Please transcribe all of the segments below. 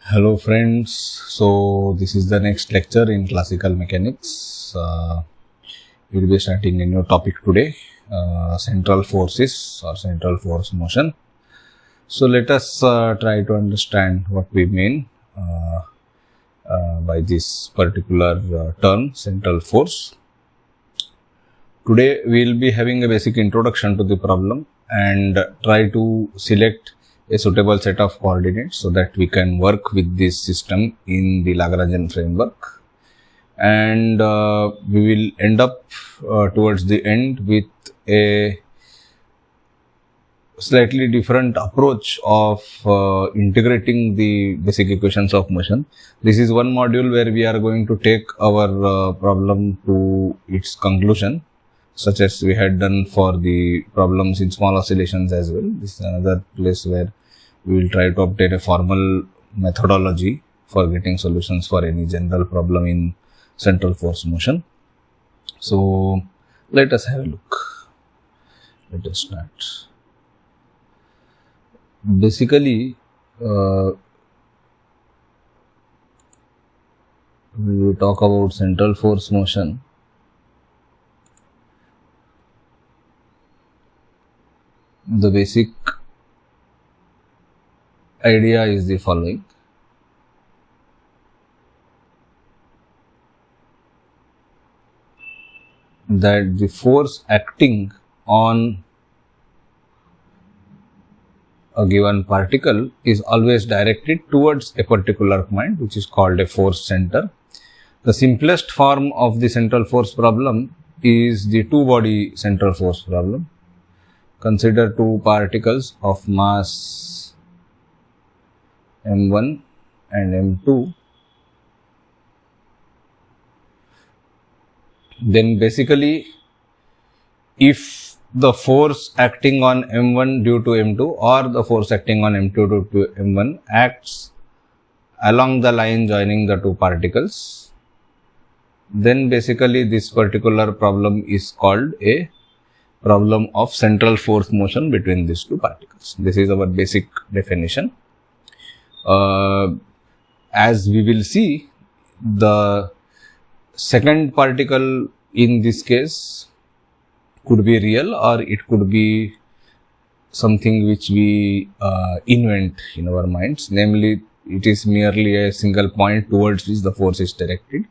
Hello friends, so this is the next lecture in classical mechanics. We will be starting a new topic today, central forces or central force motion. So let us try to understand what we mean by this particular term, central force. Today we will be having a basic introduction to the problem and try to select a suitable set of coordinates so that we can work with this system in the Lagrangian framework, and we will end up towards the end with a slightly different approach of integrating the basic equations of motion. This is one module where we are going to take our problem to its conclusion, such as we had done for the problems in small oscillations as well. This is another place where we will try to obtain a formal methodology for getting solutions for any general problem in central force motion. So let us have a look. Let us start. Basically, we will talk about central force motion. The basic idea is the following: that the force acting on a given particle is always directed towards a particular point, which is called a force center. The simplest form of the central force problem is the two-body central force problem. Consider two particles of mass m1 and m2. Then basically, if the force acting on m1 due to m2 or the force acting on m2 due to m1 acts along the line joining the two particles, then basically this particular problem is called a problem of central force motion between these two particles. This is our basic definition. As we will see, the second particle in this case could be real, or it could be something which we invent in our minds. Namely, it is merely a single point towards which the force is directed,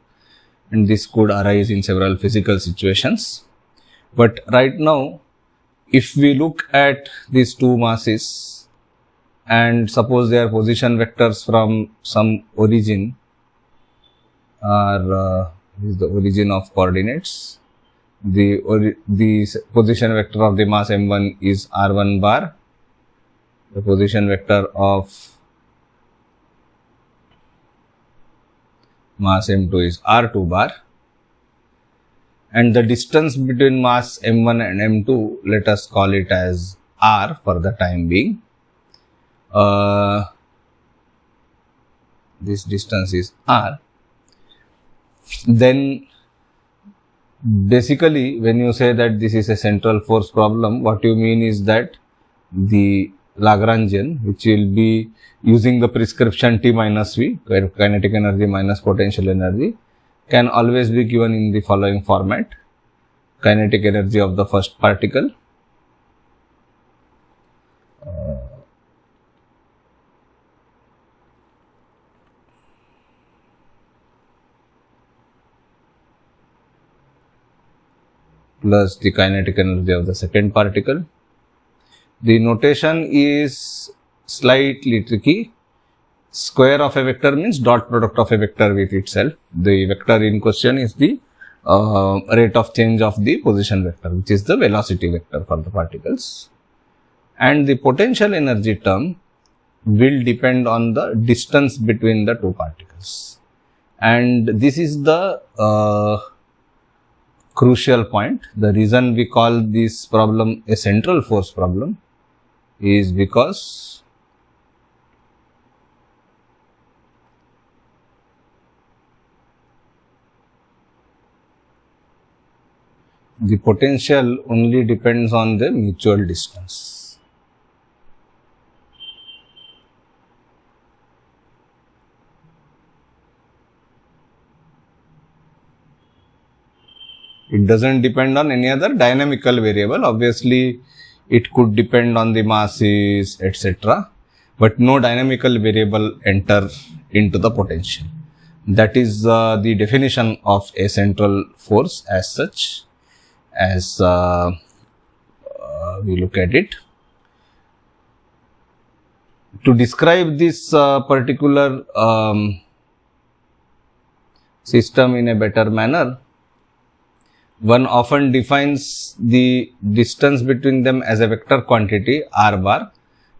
and this could arise in several physical situations. But right now, if we look at these two masses and suppose they are position vectors from some origin, or is the origin of coordinates. The position vector of the mass m1 is r1 bar. The position vector of mass m2 is r2 bar. And the distance between mass m1 and m2, let us call it as r for the time being. This distance is r. Then basically, when you say that this is a central force problem, what you mean is that the Lagrangian, which will be using the prescription T minus V, kinetic energy minus potential energy, can always be given in the following format: kinetic energy of the first particle plus the kinetic energy of the second particle. The notation is slightly tricky. Square of a vector means dot product of a vector with itself. The vector in question is the rate of change of the position vector, which is the velocity vector for the particles. And the potential energy term will depend on the distance between the two particles. And this is the crucial point. The reason we call this problem a central force problem is because the potential only depends on the mutual distance. It doesn't depend on any other dynamical variable. Obviously, it could depend on the masses, etc. But no dynamical variable enter into the potential. That is the definition of a central force as such, as we look at it. To describe this particular system in a better manner, one often defines the distance between them as a vector quantity r bar,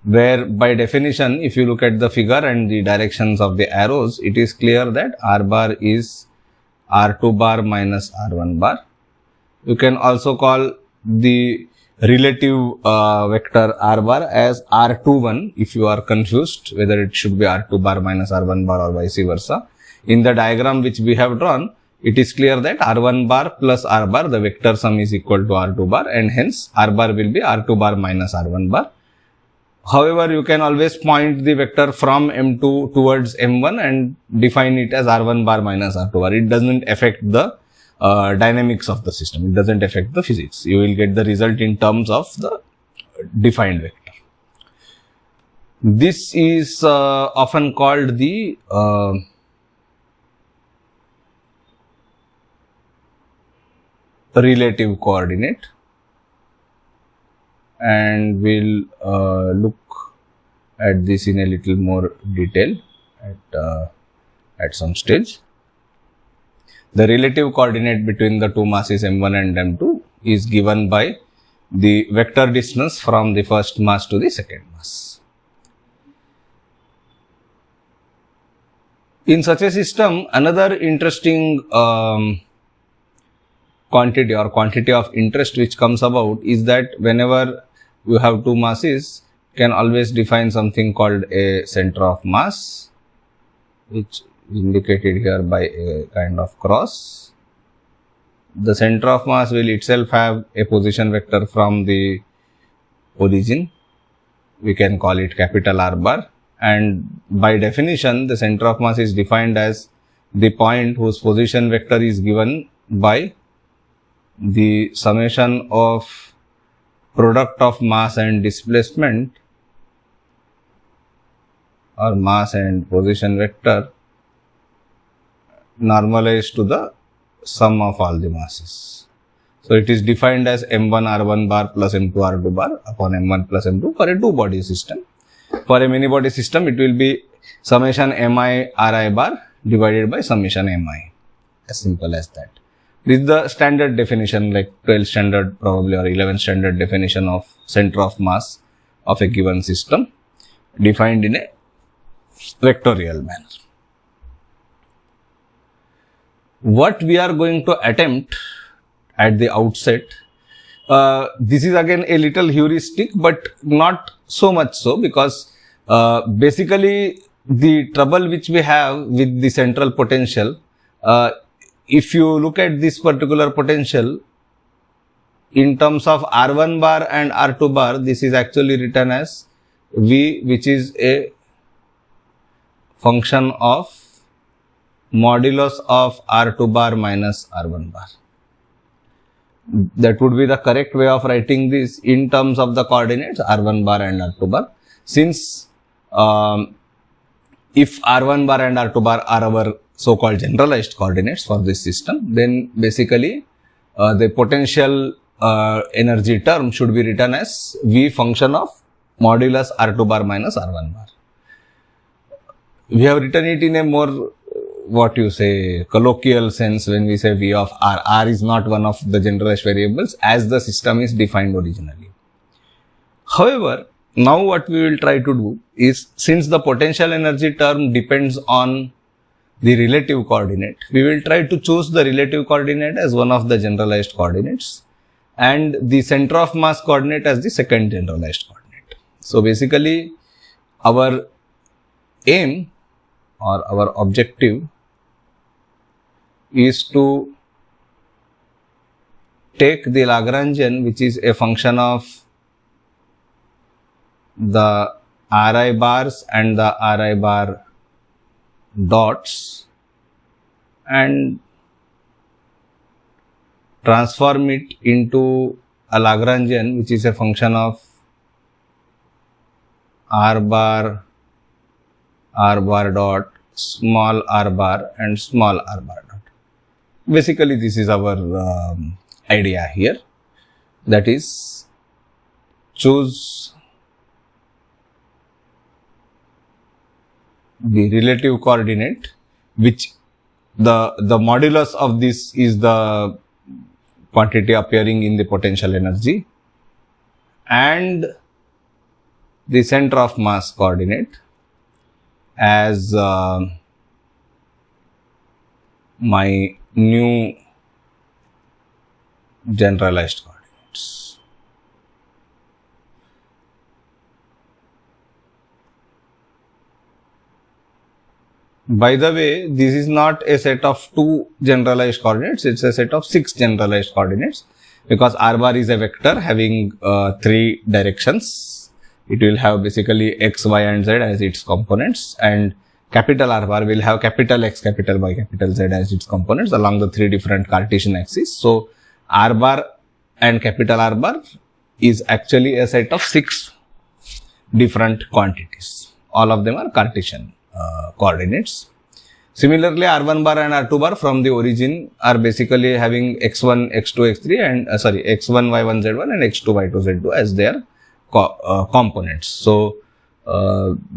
where by definition, if you look at the figure and the directions of the arrows, it is clear that r bar is r2 bar minus r1 bar. You can also call the relative vector r bar as r21 if you are confused whether it should be r2 bar minus r1 bar or vice versa. In the diagram which we have drawn, it is clear that r1 bar plus r bar, the vector sum is equal to r2 bar, and hence r bar will be r2 bar minus r1 bar. However, you can always point the vector from M2 towards M1 and define it as r1 bar minus r2 bar. It doesn't affect the dynamics of the system. It doesn't affect the physics. You will get the result in terms of the defined vector. This is often called the relative coordinate, and we'll look at this in a little more detail at some stage. The relative coordinate between the two masses m1 and m2 is given by the vector distance from the first mass to the second mass. In such a system, another interesting quantity or quantity of interest which comes about is that whenever you have two masses, you can always define something called a center of mass, which indicated here by a kind of cross. The center of mass will itself have a position vector from the origin. We can call it capital R bar, and by definition the center of mass is defined as the point whose position vector is given by the summation of product of mass and displacement, or mass and position vector normalized to the sum of all the masses. So, it is defined as m1 r1 bar plus m2 r2 bar upon m1 plus m2 for a two body system. For a many body system, it will be summation mi ri bar divided by summation mi, as simple as that. This is the standard definition, like 12th standard probably or 11th standard definition of center of mass of a given system, defined in a vectorial manner. What we are going to attempt at the outset, this is again a little heuristic, but not so much so, because basically the trouble which we have with the central potential, if you look at this particular potential in terms of R1 bar and R2 bar, this is actually written as V, which is a function of modulus of R2 bar minus R1 bar. That would be the correct way of writing this in terms of the coordinates R1 bar and R2 bar. Since if R1 bar and R2 bar are our so-called generalized coordinates for this system, then basically the potential energy term should be written as V function of modulus R2 bar minus R1 bar. We have written it in a more, what you say, colloquial sense when we say V of R. R is not one of the generalized variables as the system is defined originally. However, now what we will try to do is, since the potential energy term depends on the relative coordinate, we will try to choose the relative coordinate as one of the generalized coordinates and the center of mass coordinate as the second generalized coordinate. So, basically our aim or our objective is to take the Lagrangian, which is a function of the Ri bars and the Ri bar dots, and transform it into a Lagrangian which is a function of r bar dot, small r bar and small r bar dot. Basically, this is our idea here, that is, choose the relative coordinate which the modulus of this is the quantity appearing in the potential energy, and the center of mass coordinate as my new generalized coordinates. By the way, this is not a set of 2 generalized coordinates, it's a set of 6 generalized coordinates, because r bar is a vector having 3 directions. It will have basically x, y and z as its components, and capital R bar will have capital X, capital Y, capital Z as its components along the 3 different Cartesian axes. So, R bar and capital R bar is actually a set of 6 different quantities. All of them are Cartesian coordinates. Similarly, R1 bar and R2 bar from the origin are basically having x1, x2, x3 and x1, y1, z1 and x2, y2, z2 as their components. So,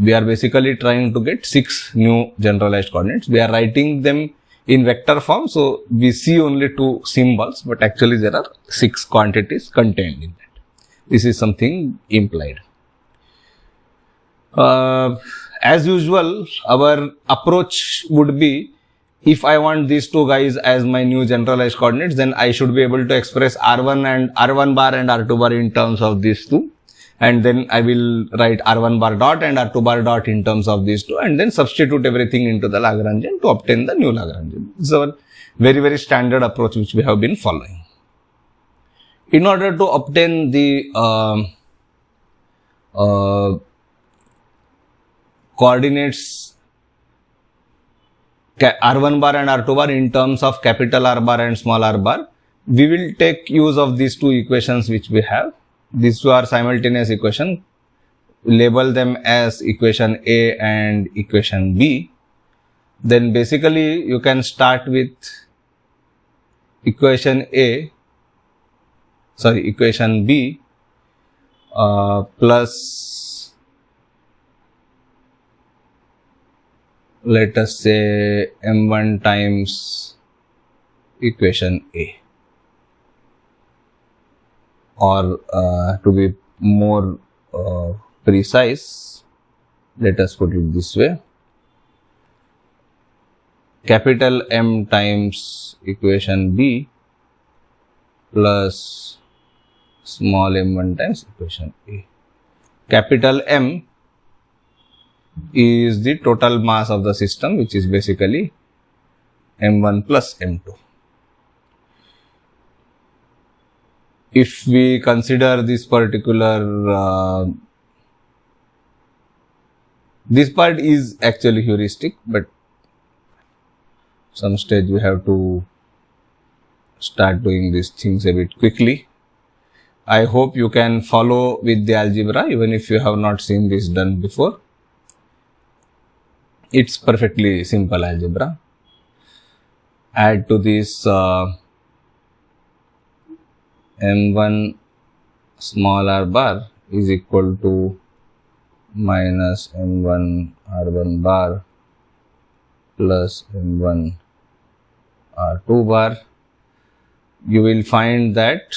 we are basically trying to get 6 new generalized coordinates. We are writing them in vector form, so we see only 2 symbols, but actually there are 6 quantities contained in that. This is something implied. As usual, our approach would be, if I want these 2 guys as my new generalized coordinates, then I should be able to express R1 bar and R2 bar in terms of these 2. And then I will write R1 bar dot and R2 bar dot in terms of these 2, and then substitute everything into the Lagrangian to obtain the new Lagrangian. This is our very, very standard approach which we have been following. In order to obtain the coordinates R1 bar and R2 bar in terms of capital R bar and small r bar, we will take use of these 2 equations which we have. These 2 are simultaneous equations. Label them as equation A and equation B. Then basically you can start with equation B plus, let us say, m1 times equation A. Or to be more precise, let us put it this way: capital M times equation B plus small m1 times equation A. Capital M is the total mass of the system, which is basically m1 plus m2. If we consider this particular, this part is actually heuristic, but some stage we have to start doing these things a bit quickly. I hope you can follow with the algebra even if you have not seen this done before. It's perfectly simple algebra. Add to this m1 small r bar is equal to minus m1 r1 bar plus m1 r2 bar. You will find that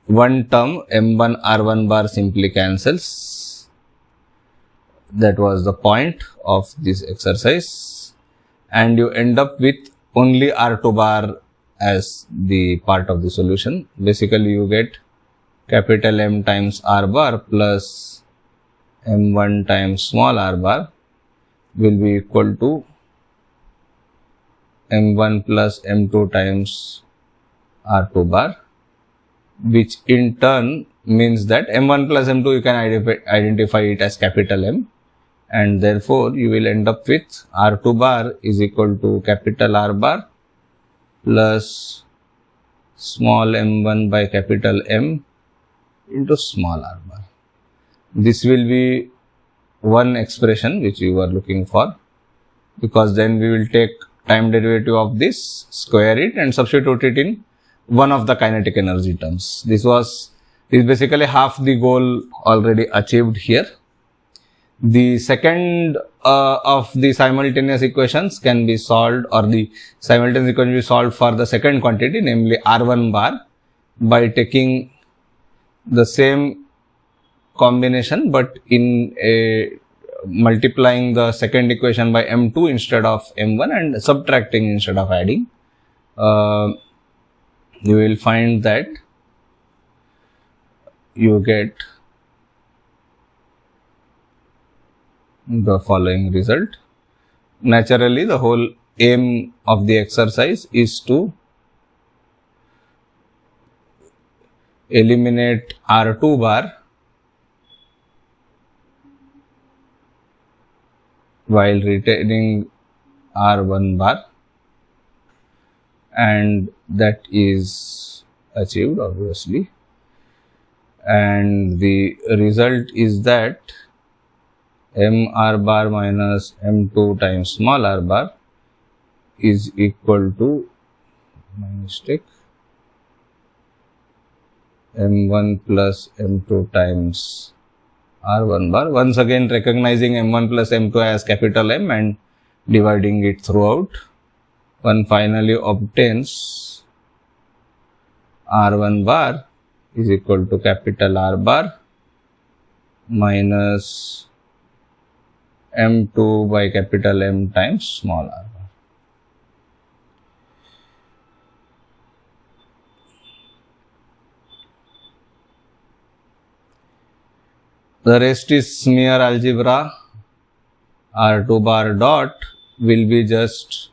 one term m1 r1 bar simply cancels. That was the point of this exercise, and you end up with only R2 bar as the part of the solution. Basically, you get capital M times R bar plus M1 times small r bar will be equal to M1 plus M2 times R2 bar, which in turn means that M1 plus M2 you can identify it as capital M, and therefore you will end up with R2 bar is equal to capital R bar plus small m1 by capital M into small r bar. This will be one expression which you were looking for, because then we will take time derivative of this, square it and substitute it in one of the kinetic energy terms. This is basically half the goal already achieved here. The second of the simultaneous equations can be solved, or the simultaneous equation can be solved for the second quantity, namely R1 bar, by taking the same combination but in a multiplying the second equation by M2 instead of M1 and subtracting instead of adding. You will find that you get the following result. Naturally, the whole aim of the exercise is to eliminate R2 bar while retaining R1 bar, and that is achieved obviously, and the result is that m r bar minus m2 times small r bar is equal to, my mistake, m1 plus m2 times r1 bar. Once again recognizing m1 plus m2 as capital M and dividing it throughout, one finally obtains r1 bar is equal to capital R bar minus m2 by capital M times small r bar. The rest is mere algebra. R2 bar dot will be just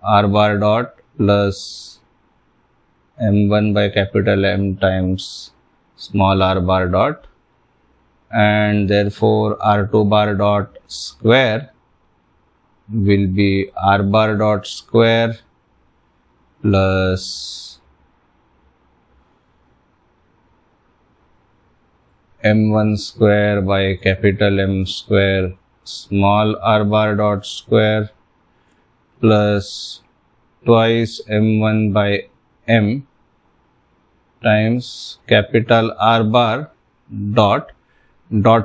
R bar dot plus M1 by capital M times small r bar dot, and therefore R2 bar dot square will be R bar dot square plus M1 square by capital M square small r bar dot square plus twice M1 by M times capital R bar dot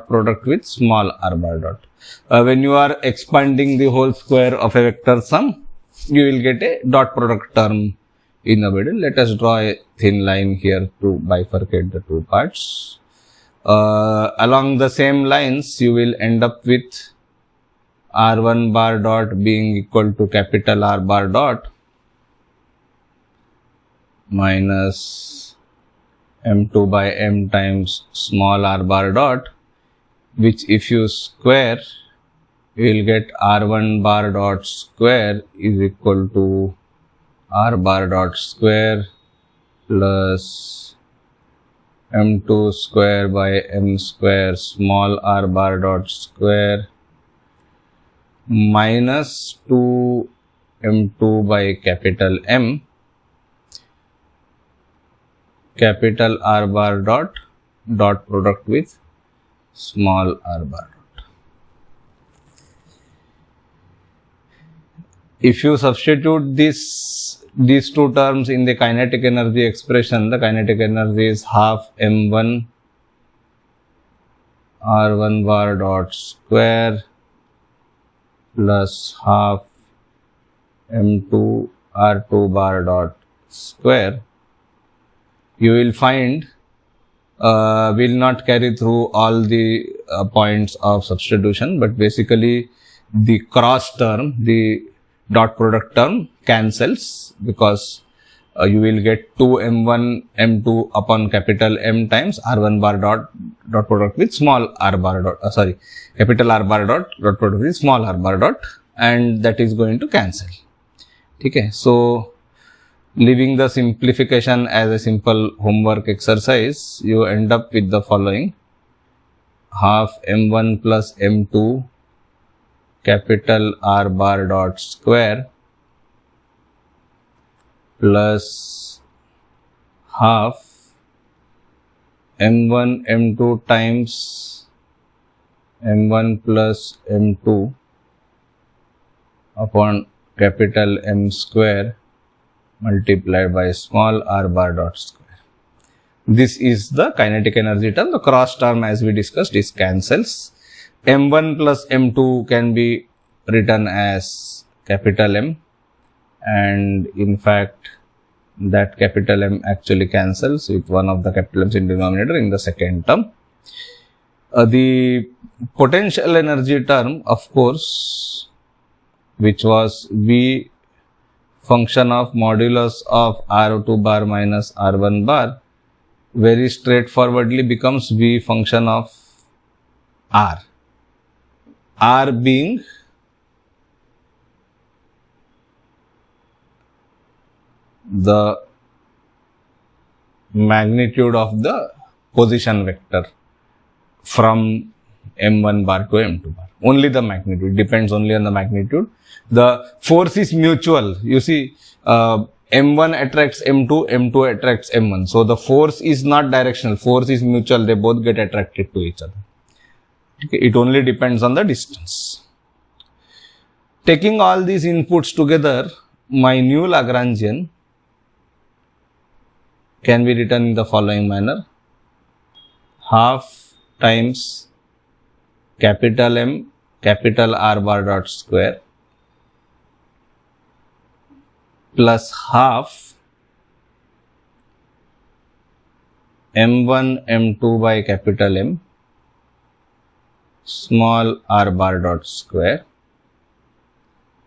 product with small r bar dot. When you are expanding the whole square of a vector sum, you will get a dot product term in the middle. Let us draw a thin line here to bifurcate the two parts. Along the same lines, you will end up with R1 bar dot being equal to capital R bar dot minus M2 by M times small r bar dot, which if you square, you will get R1 bar dot square is equal to R bar dot square plus M2 square by M square small r bar dot square minus 2 M2 by capital M capital R bar dot product with small r bar dot. If you substitute these two terms in the kinetic energy expression, the kinetic energy is half m1 r1 bar dot square plus half m2 r2 bar dot square. You will find will not carry through all the points of substitution, but basically the cross term, the dot product term cancels, because you will get 2 m1 m2 upon capital M times r1 bar dot product with small r bar dot, capital R bar dot product with small r bar dot, and that is going to cancel. Okay, so leaving the simplification as a simple homework exercise, you end up with the following: half m1 plus m2 capital R bar dot square plus half m1 m2 times m1 plus m2 upon capital M square multiplied by small r bar dot square. This is the kinetic energy term. The cross term, as we discussed, is cancels. m1 plus m2 can be written as capital M, and in fact that capital M actually cancels with one of the capital M's in denominator in the second term. The potential energy term, of course, which was V function of modulus of R2 bar minus R1 bar, very straightforwardly becomes V function of R. R being the magnitude of the position vector from m1 bar to m2 bar. Only the magnitude, depends only on the magnitude. The force is mutual. You see, m1 attracts m2, m2 attracts m1. So the force is not directional, force is mutual. They both get attracted to each other. Okay. It only depends on the distance. Taking all these inputs together, my new Lagrangian can be written in the following manner: half times capital M capital R bar dot square plus half m1 m2 by capital M small r bar dot square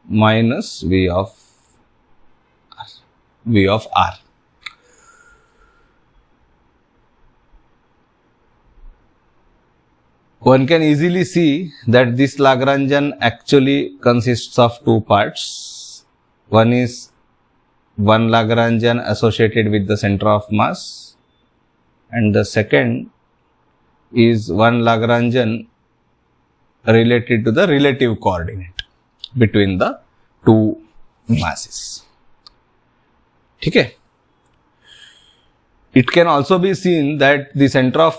minus V of R. One can easily see that this Lagrangian actually consists of two parts. One is one Lagrangian associated with the center of mass, and the second is one Lagrangian related to the relative coordinate between the two masses. Okay. It can also be seen that the center of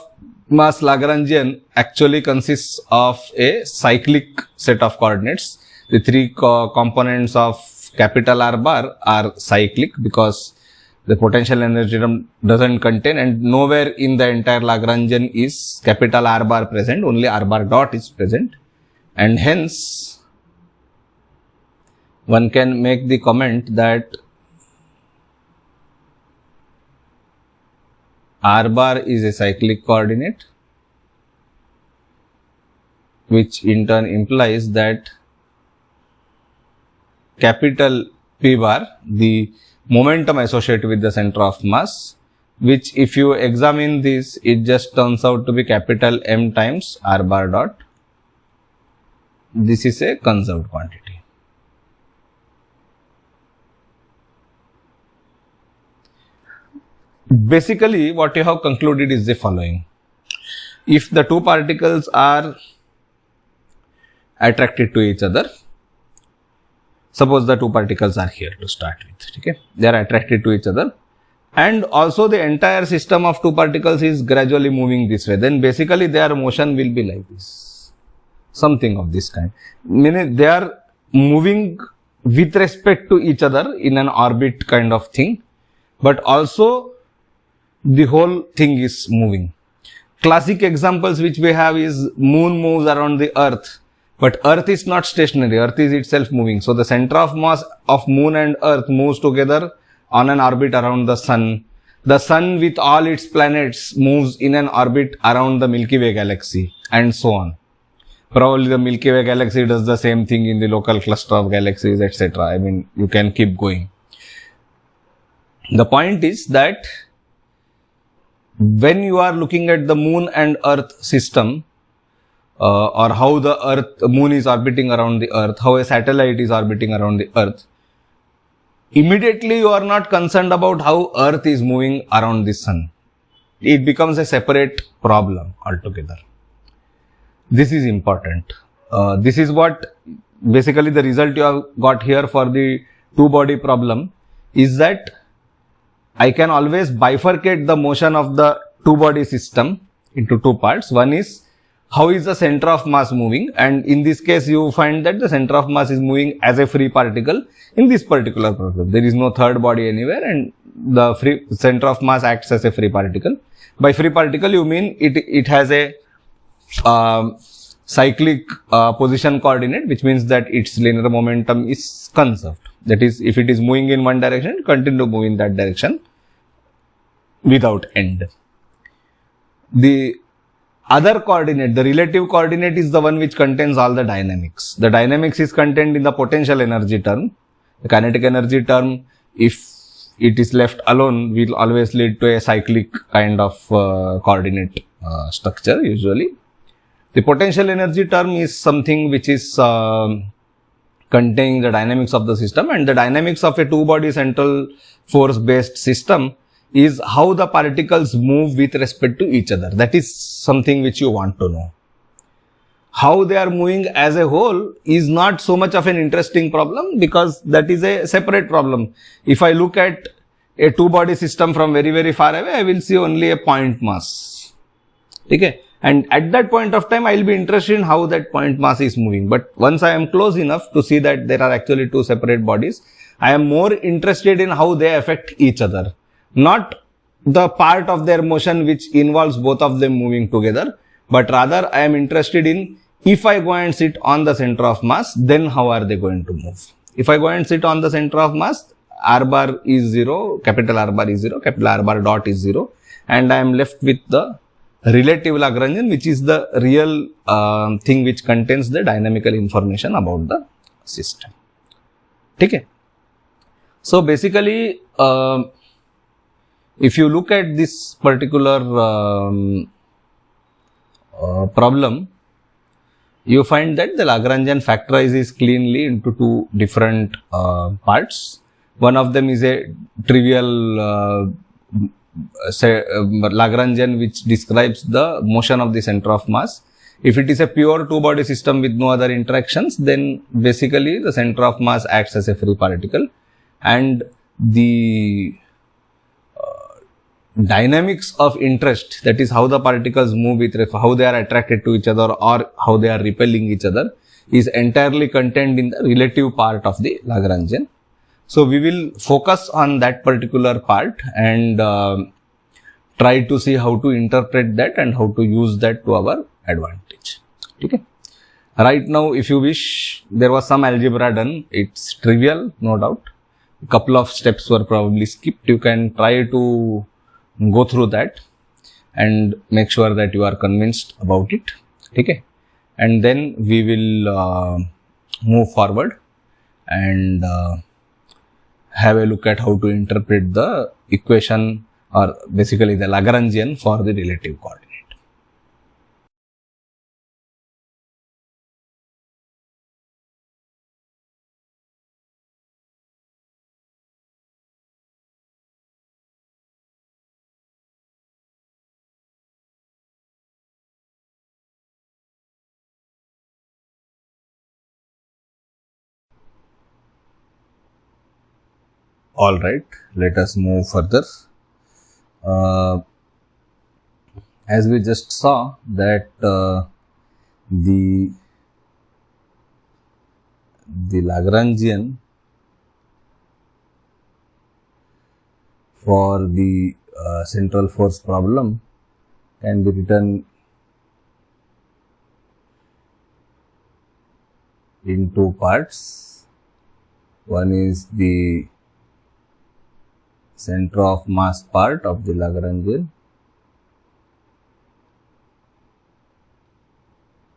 mass Lagrangian actually consists of a cyclic set of coordinates. The three components of capital R bar are cyclic because the potential energy term doesn't contain, and nowhere in the entire Lagrangian is capital R bar present, only R bar dot is present, and hence one can make the comment that R bar is a cyclic coordinate, which in turn implies that capital P bar, the momentum associated with the center of mass, which if you examine this, it just turns out to be capital M times R bar dot. This is a conserved quantity. Basically, what you have concluded is the following: if the two particles are attracted to each other, suppose the two particles are here to start with, okay, they are attracted to each other, and also the entire system of two particles is gradually moving this way, then basically their motion will be like this, something of this kind, meaning they are moving with respect to each other in an orbit kind of thing, but also the whole thing is moving. Classic examples which we have is moon moves around the earth, but earth is not stationary, earth is itself moving. So the center of mass of moon and earth moves together on an orbit around the sun. The sun with all its planets moves in an orbit around the Milky Way galaxy, and so on. Probably the Milky Way galaxy does the same thing in the local cluster of galaxies, etc. I mean, you can keep going. The point is that when you are looking at the moon and earth system, or how the moon is orbiting around the earth, how a satellite is orbiting around the earth, immediately you are not concerned about how earth is moving around the sun. It becomes a separate problem altogether. This is important. This is what basically the result you have got here for the two body problem is that I can always bifurcate the motion of the two body system into two parts. One is how is the center of mass moving, and in this case you find that the center of mass is moving as a free particle in this particular problem. There is no third body anywhere and the free center of mass acts as a free particle. By free particle you mean it has a cyclic position coordinate, which means that its linear momentum is conserved. That is, if it is moving in one direction, continue to move in that direction without end. The other coordinate, the relative coordinate, is the one which contains all the dynamics. The dynamics is contained in the potential energy term. The kinetic energy term, if it is left alone, will always lead to a cyclic kind of coordinate structure usually. The potential energy term is something which is containing the dynamics of the system, and the dynamics of a two-body central force-based system is how the particles move with respect to each other. That is something which you want to know. How they are moving as a whole is not so much of an interesting problem, because that is a separate problem. If I look at a two-body system from very, very far away, I will see only a point mass. Okay? And at that point of time, I will be interested in how that point mass is moving. But once I am close enough to see that there are actually two separate bodies, I am more interested in how they affect each other. Not the part of their motion which involves both of them moving together, but rather I am interested in, if I go and sit on the center of mass, then how are they going to move? If I go and sit on the center of mass, R bar is 0, capital R bar is 0, capital R bar dot is 0, and I am left with the relative Lagrangian, which is the real thing which contains the dynamical information about the system. Okay? So basically, if you look at this particular problem, you find that the Lagrangian factorizes cleanly into two different parts. One of them is a trivial Lagrangian which describes the motion of the center of mass. If it is a pure two-body system with no other interactions, then basically the center of mass acts as a free particle, and the dynamics of interest, that is how the particles move with how they are attracted to each other or how they are repelling each other, is entirely contained in the relative part of the Lagrangian. So we will focus on that particular part and try to see how to interpret that and how to use that to our advantage. Okay. Right now, if you wish, there was some algebra done. It's trivial, no doubt. A couple of steps were probably skipped. You can try to go through that and make sure that you are convinced about it. Okay. And then we will move forward and have a look at how to interpret the equation, or basically the Lagrangian, for the relative coordinate. All right, let us move further. As we just saw that the Lagrangian for the central force problem can be written in two parts. One is the center of mass part of the Lagrangian,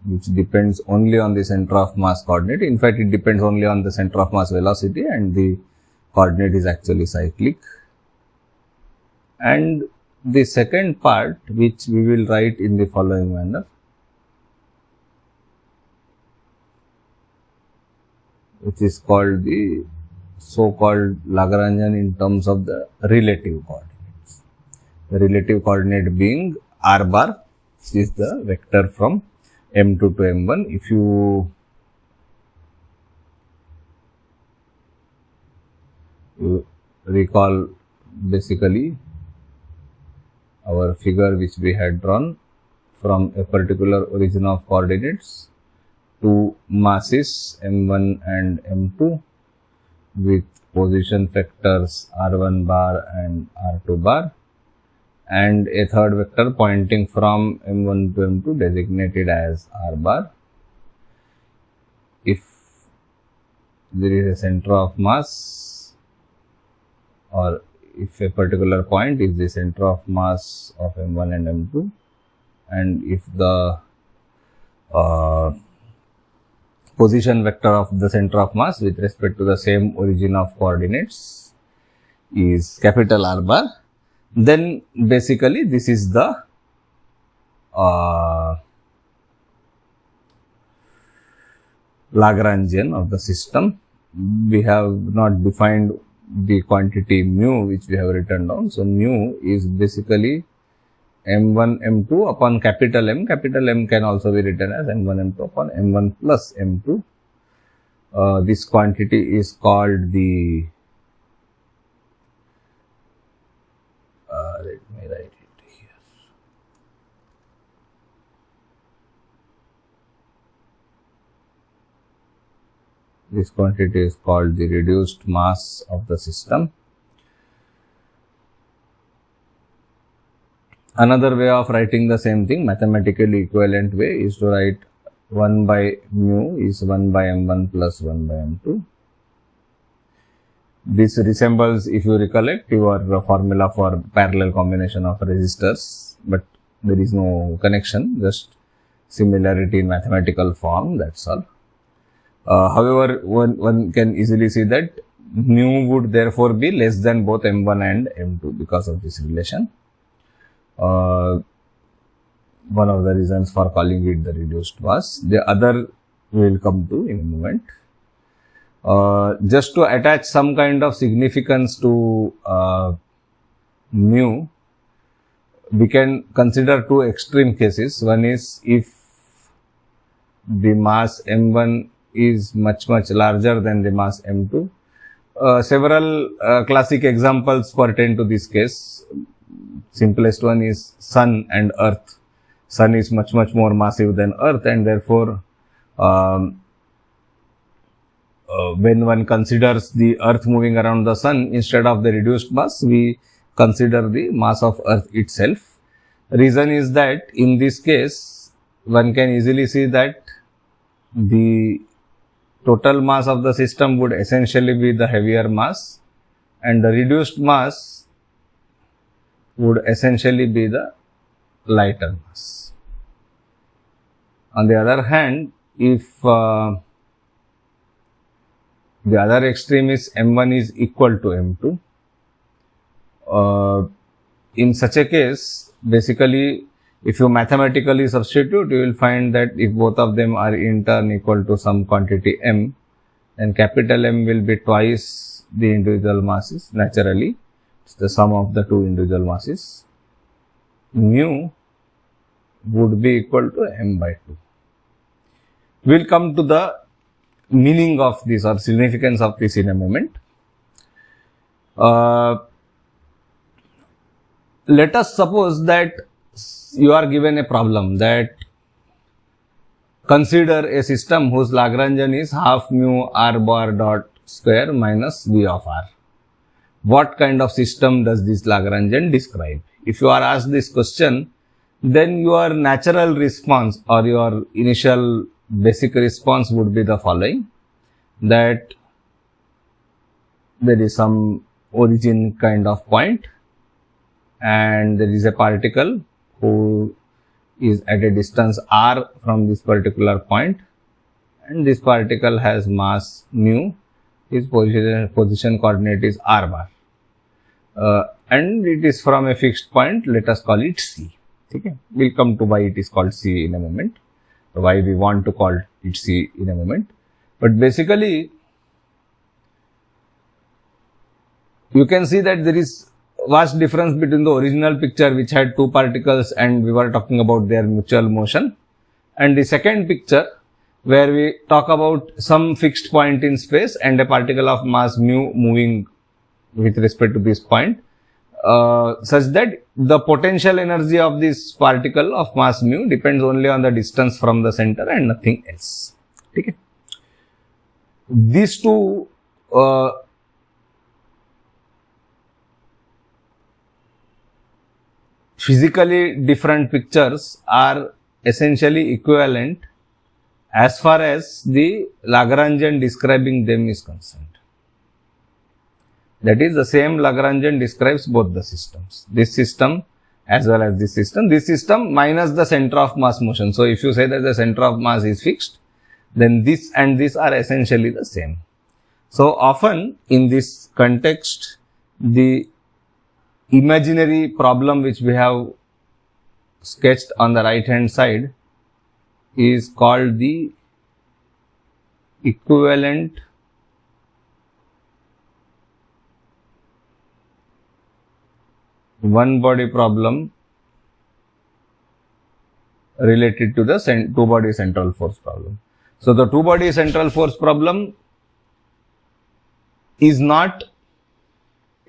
which depends only on the center of mass coordinate. In fact, it depends only on the center of mass velocity, and the coordinate is actually cyclic. And the second part, which we will write in the following manner, which is called the so-called Lagrangian in terms of the relative coordinates. The relative coordinate being R bar, which is the vector from m2 to m1. If you recall basically our figure which we had drawn from a particular origin of coordinates, two masses m1 and m2 with position vectors r1 bar and r2 bar, and a third vector pointing from m1 to m2 designated as r bar. If there is a center of mass, or if a particular point is the center of mass of m1 and m2, and if the position vector of the center of mass with respect to the same origin of coordinates is capital R bar, then basically this is the Lagrangian of the system. We have not defined the quantity mu which we have written down. So, mu is basically m1 m2 upon capital M. Capital M can also be written as m1 m2 upon m1 plus m2. This quantity is called the let me write it here. This quantity is called the reduced mass of the system. Another way of writing the same thing, mathematically equivalent way, is to write 1 by mu is 1 by m1 plus 1 by m2. This resembles, if you recollect, your formula for parallel combination of resistors, but there is no connection, just similarity in mathematical form, that's all. However, one can easily see that mu would therefore be less than both m1 and m2 because of this relation. One of the reasons for calling it the reduced mass. The other we will come to in a moment. Just to attach some kind of significance to mu, we can consider two extreme cases. One is if the mass m1 is much larger than the mass m2. Several classic examples pertain to this case. Simplest one is Sun and Earth. Sun is much more massive than Earth, and therefore when one considers the Earth moving around the Sun, instead of the reduced mass, we consider the mass of Earth itself. Reason is that in this case, one can easily see that the total mass of the system would essentially be the heavier mass, and the reduced mass would essentially be the lighter mass. On the other hand, if the other extreme is m1 is equal to m2, in such a case, basically, if you mathematically substitute, you will find that if both of them are in turn equal to some quantity m, then capital M will be twice the individual masses naturally. It's the sum of the two individual masses. Mu would be equal to m by 2. We will come to the meaning of this or significance of this in a moment. Let us suppose that you are given a problem that consider a system whose Lagrangian is half mu r bar dot square minus v of r. What kind of system does this Lagrangian describe? If you are asked this question, then your natural response or your initial basic response would be the following, that there is some origin kind of point and there is a particle who is at a distance r from this particular point, and this particle has mass mu, its position coordinate is r bar, and it is from a fixed point, let us call it C. Okay? We will come to why it is called C in a moment, why we want to call it C in a moment. But basically, you can see that there is vast difference between the original picture which had two particles and we were talking about their mutual motion, and the second picture where we talk about some fixed point in space and a particle of mass mu moving with respect to this point, such that the potential energy of this particle of mass mu depends only on the distance from the center and nothing else. Okay. These two physically different pictures are essentially equivalent as far as the Lagrangian describing them is concerned. That is, the same Lagrangian describes both the systems, this system as well as this system minus the center of mass motion. So, if you say that the center of mass is fixed, then this and this are essentially the same. So, often in this context, the imaginary problem which we have sketched on the right hand side is called the equivalent one body problem related to the two body central force problem. So, the two body central force problem is not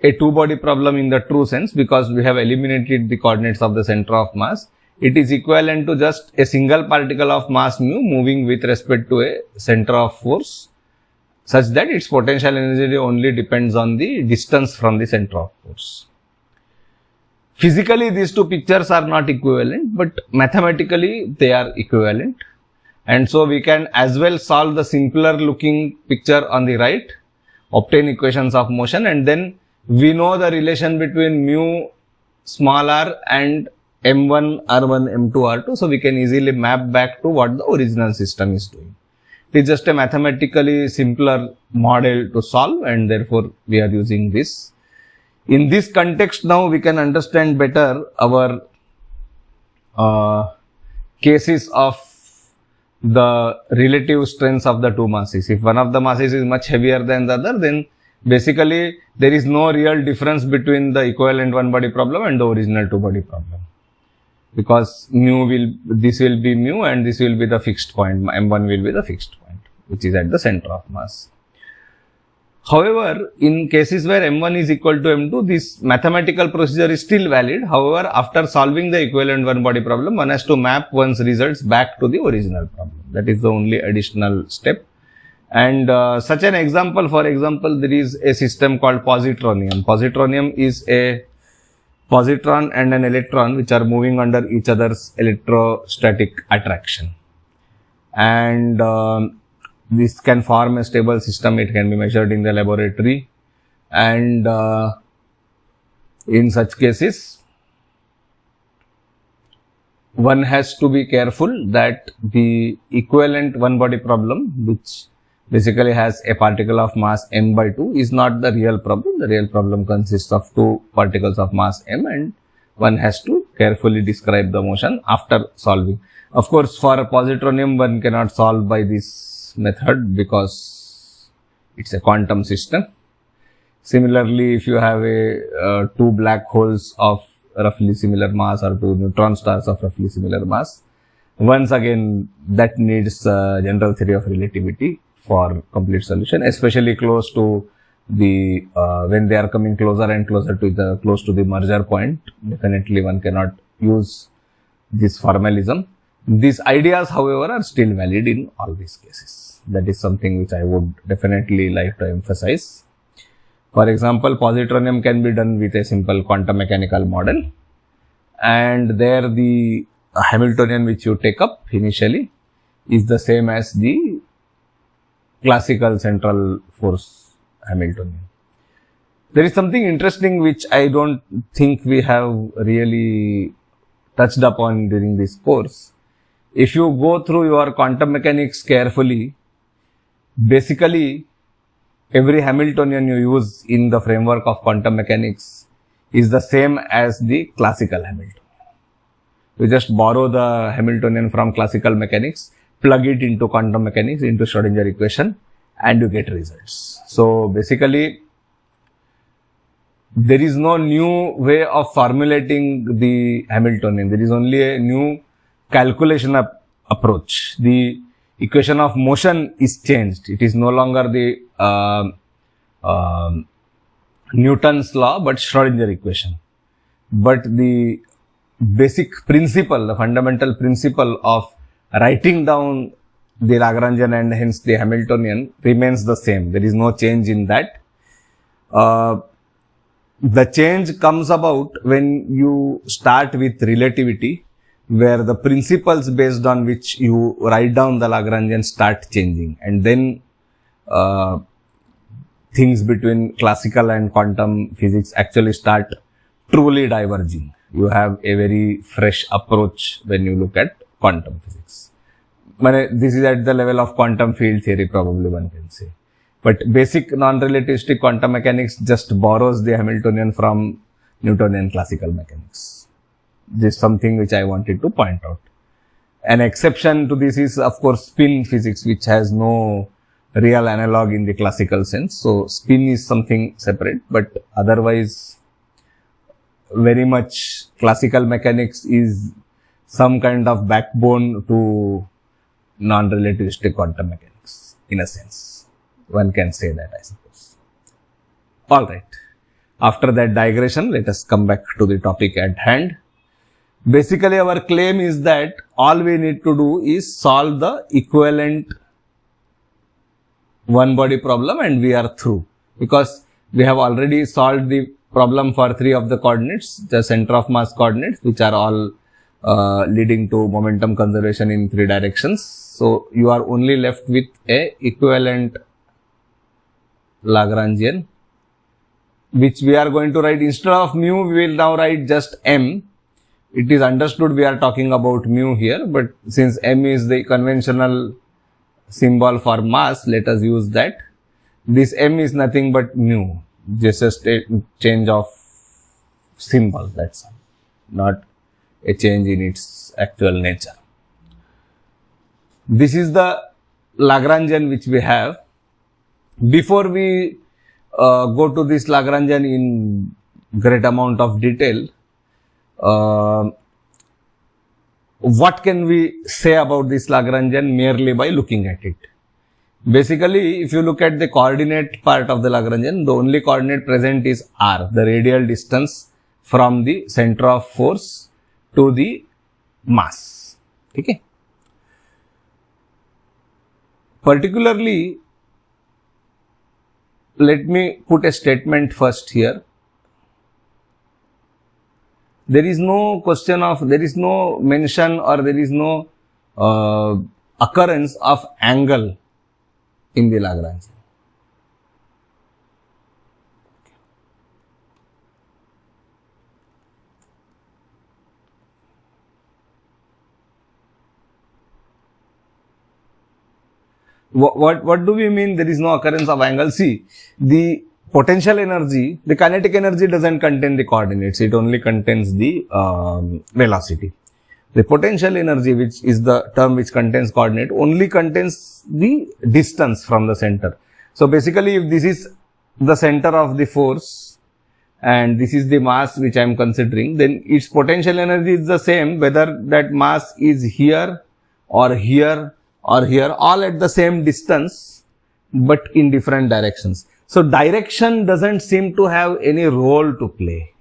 a two body problem in the true sense, because we have eliminated the coordinates of the center of mass. It is equivalent to just a single particle of mass mu moving with respect to a center of force, such that its potential energy only depends on the distance from the center of force. Physically, these two pictures are not equivalent, but mathematically they are equivalent. And so, we can as well solve the simpler looking picture on the right, obtain equations of motion, and then we know the relation between mu small r and m1 r1 m2 r2. So, we can easily map back to what the original system is doing. It is just a mathematically simpler model to solve, and therefore, we are using this. In this context, now we can understand better our cases of the relative strengths of the two masses. If one of the masses is much heavier than the other, then basically there is no real difference between the equivalent one body problem and the original two body problem, because this will be mu and this will be the fixed point, m1 will be the fixed point, which is at the center of mass. However, in cases where m1 is equal to m2, this mathematical procedure is still valid. However, after solving the equivalent one body problem, one has to map one's results back to the original problem. That is the only additional step. And such an example, for example, there is a system called positronium. Positronium is a positron and an electron which are moving under each other's electrostatic attraction. And this can form a stable system. It can be measured in the laboratory, and in such cases, one has to be careful that the equivalent one body problem, which basically has a particle of mass m by 2, is not the real problem. The real problem consists of two particles of mass m, and one has to carefully describe the motion after solving. Of course, for positronium, one cannot solve by this method because it's a quantum system. Similarly, if you have two black holes of roughly similar mass or two neutron stars of roughly similar mass, once again that needs general theory of relativity for complete solution, especially close to the when they are coming closer and closer to the merger point. Definitely one cannot use this formalism. These ideas, however, are still valid in all these cases. That is something which I would definitely like to emphasize. For example, positronium can be done with a simple quantum mechanical model, and there the Hamiltonian which you take up initially is the same as the classical central force Hamiltonian. There is something interesting which I don't think we have really touched upon during this course. If you go through your quantum mechanics carefully, basically every Hamiltonian you use in the framework of quantum mechanics is the same as the classical Hamiltonian. You just borrow the Hamiltonian from classical mechanics, plug it into quantum mechanics, into Schrodinger equation, and you get results. So basically, there is no new way of formulating the Hamiltonian. There is only a new calculation approach. The equation of motion is changed. It is no longer the Newton's law, but Schrodinger equation. But the basic principle, the fundamental principle of writing down the Lagrangian and hence the Hamiltonian remains the same. There is no change in that. The change comes about when you start with relativity, where the principles based on which you write down the Lagrangian start changing, and then things between classical and quantum physics actually start truly diverging. You have a very fresh approach when you look at quantum physics. This is at the level of quantum field theory, probably one can say. But basic non-relativistic quantum mechanics just borrows the Hamiltonian from Newtonian classical mechanics. This is something which I wanted to point out. An exception to this is, of course, spin physics, which has no real analog in the classical sense. So, spin is something separate, but otherwise, very much classical mechanics is some kind of backbone to non-relativistic quantum mechanics, in a sense. One can say that, I suppose. Alright. After that digression, let us come back to the topic at hand. Basically, our claim is that all we need to do is solve the equivalent one-body problem and we are through. Because we have already solved the problem for 3 of the coordinates, the center of mass coordinates, which are all leading to momentum conservation in 3 directions. So, you are only left with a equivalent Lagrangian, which we are going to write instead of mu, we will now write just m. It is understood we are talking about mu here, but since m is the conventional symbol for mass, let us use that. This m is nothing but mu, just a change of symbol, that's all, not a change in its actual nature. This is the Lagrangian which we have. Before we go to this Lagrangian in great amount of detail, what can we say about this Lagrangian merely by looking at it? Basically, if you look at the coordinate part of the Lagrangian, the only coordinate present is r, the radial distance from the center of force to the mass. Okay. Particularly, let me put a statement first here. There is no question of, there is no mention or there is no occurrence of angle in the Lagrangian. What do we mean there is no occurrence of angle? See, the potential energy, the kinetic energy doesn't contain the coordinates, it only contains the velocity. The potential energy, which is the term which contains coordinate, only contains the distance from the center. So basically, if this is the center of the force and this is the mass which I am considering, then its potential energy is the same whether that mass is here or here or here, all at the same distance but in different directions. So direction doesn't seem to have any role to play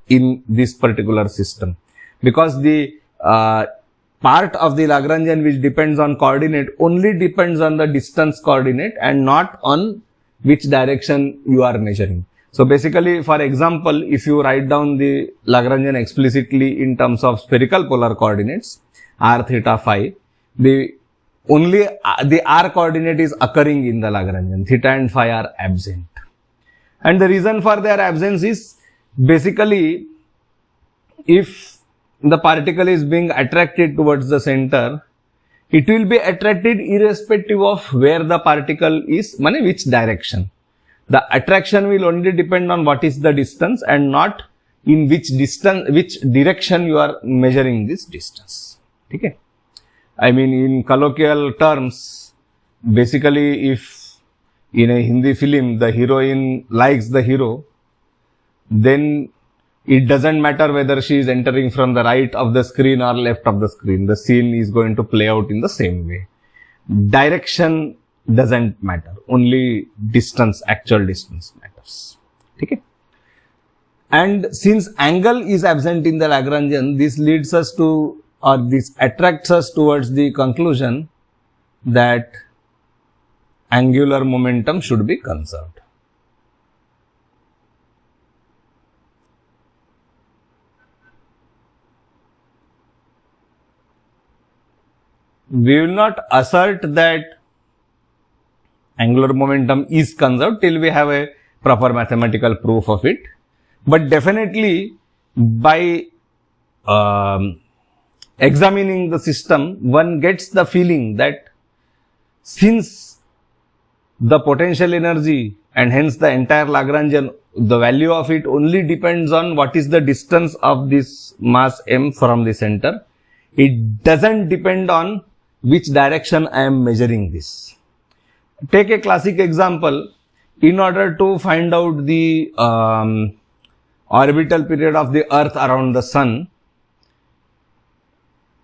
in this particular system, because the part of the Lagrangian which depends on coordinate only depends on the distance coordinate and not on which direction you are measuring. So basically, for example, if you write down the Lagrangian explicitly in terms of spherical polar coordinates, r, theta, phi, the r coordinate is occurring in the Lagrangian, theta and phi are absent. And the reason for their absence is basically, if the particle is being attracted towards the center, it will be attracted irrespective of where the particle is, which direction. The attraction will only depend on what is the distance and not in which direction you are measuring this distance. Okay. I mean, in colloquial terms, basically, if in a Hindi film the heroine likes the hero, then It doesn't matter whether she is entering from the right of the screen or left of the screen. The scene is going to play out in the same way. Direction doesn't matter. Only distance, actual distance matters. Okay? And since angle is absent in the Lagrangian, this leads us to, or this attracts us towards the conclusion that angular momentum should be conserved. We will not assert that angular momentum is conserved till we have a proper mathematical proof of it. But definitely by examining the system, one gets the feeling that since the potential energy and hence the entire Lagrangian, the value of it only depends on what is the distance of this mass m from the center. It doesn't depend on which direction I am measuring this. Take a classic example. In order to find out the orbital period of the earth around the sun,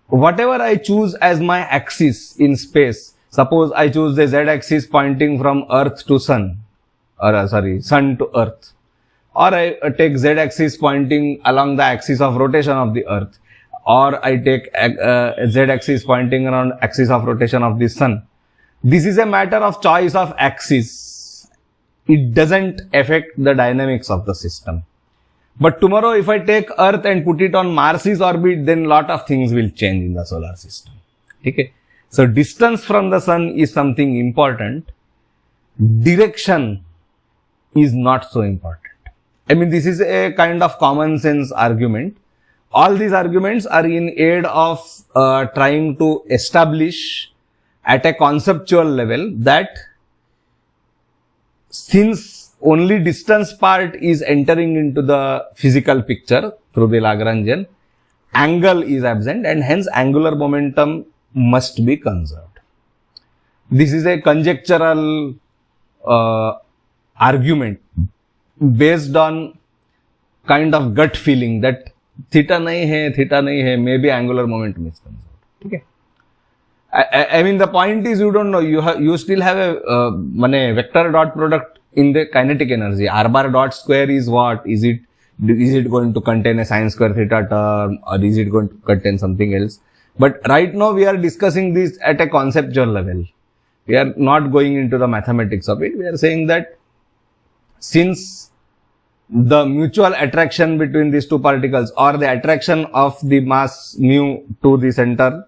whatever I choose as my axis in space, suppose I choose the z-axis pointing from earth to sun, or sun to earth, or I take z-axis pointing along the axis of rotation of the earth, or I take z-axis pointing around axis of rotation of the sun. This is a matter of choice of axis. It doesn't affect the dynamics of the system. But tomorrow if I take earth and put it on Mars's orbit, then lot of things will change in the solar system. Okay. So distance from the sun is something important. Direction is not so important. I mean, this is a kind of common sense argument. All these arguments are in aid of trying to establish at a conceptual level that since only distance part is entering into the physical picture through the Lagrangian, angle is absent and hence angular momentum must be conserved. This is a conjectural argument based on kind of gut feeling that theta nahi hai, maybe angular momentum is conserved. Okay. I mean, the point is you don't know, you still have a vector dot product in the kinetic energy. R bar dot square is what? Is it going to contain a sine square theta term, or is it going to contain something else? But right now we are discussing this at a conceptual level. We are not going into the mathematics of it. We are saying that since the mutual attraction between these two particles or the attraction of the mass mu to the center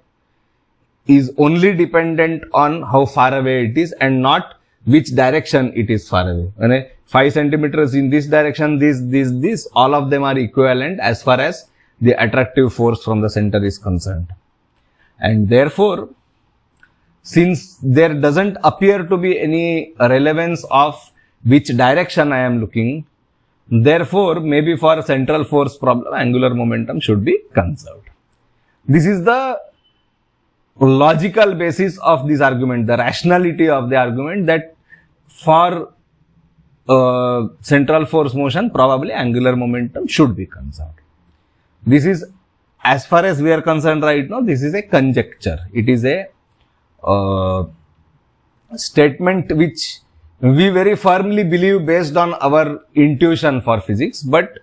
is only dependent on how far away it is and not which direction it is far away. When 5 centimeters in this direction, this, all of them are equivalent as far as the attractive force from the center is concerned. And therefore, since there doesn't appear to be any relevance of which direction I am looking, therefore, maybe for central force problem, angular momentum should be conserved. This is the logical basis of this argument, the rationality of the argument that for central force motion, probably angular momentum should be conserved. This is, as far as we are concerned right now, this is a conjecture. It is a statement which we very firmly believe based on our intuition for physics, but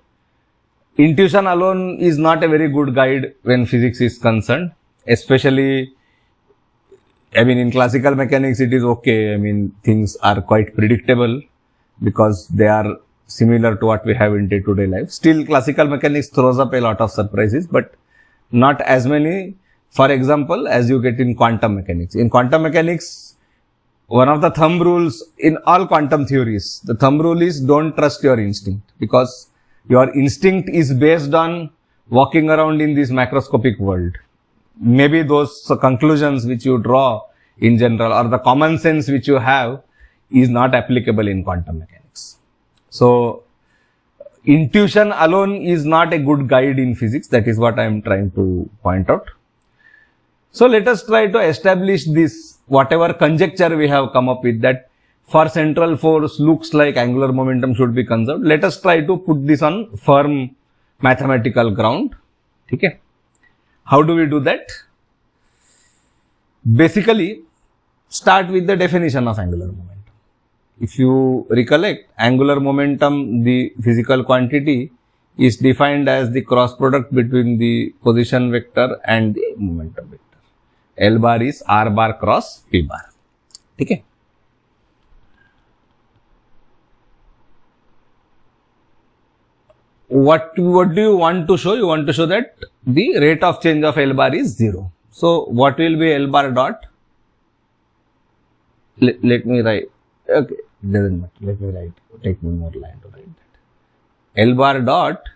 intuition alone is not a very good guide when physics is concerned, especially, I mean, in classical mechanics it is okay. I mean, things are quite predictable because they are similar to what we have in day-to-day life. Still, classical mechanics throws up a lot of surprises, but not as many, for example, as you get in quantum mechanics. In quantum mechanics, one of the thumb rules in all quantum theories, the thumb rule is don't trust your instinct, because your instinct is based on walking around in this macroscopic world. Maybe those conclusions which you draw in general or the common sense which you have is not applicable in quantum mechanics. So, intuition alone is not a good guide in physics. That is what I am trying to point out. So, let us try to establish this, whatever conjecture we have come up with, that for central force looks like angular momentum should be conserved. Let us try to put this on firm mathematical ground. ठीक है. How do we do that? Basically, start with the definition of angular momentum. If you recollect, angular momentum, the physical quantity, is defined as the cross product between the position vector and the momentum vector. L bar is r bar cross p bar. ठीक है. What do you want to show? You want to show that the rate of change of L bar is 0. So what will be L bar dot? Let me write. Okay, doesn't matter. Let me write. Take one more line to write that. L bar dot,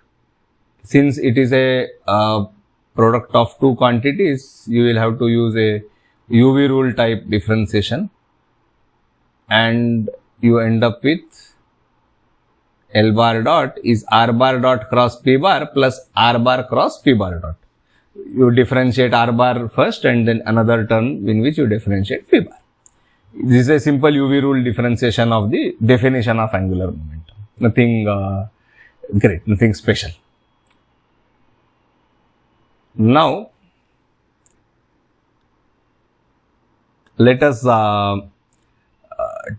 since it is a product of two quantities, you will have to use a UV rule type differentiation, and you end up with L bar dot is r bar dot cross p bar plus r bar cross p bar dot. You differentiate r bar first and then another term in which you differentiate p bar. This is a simple UV rule differentiation of the definition of angular momentum. Nothing great, nothing special. Now, let us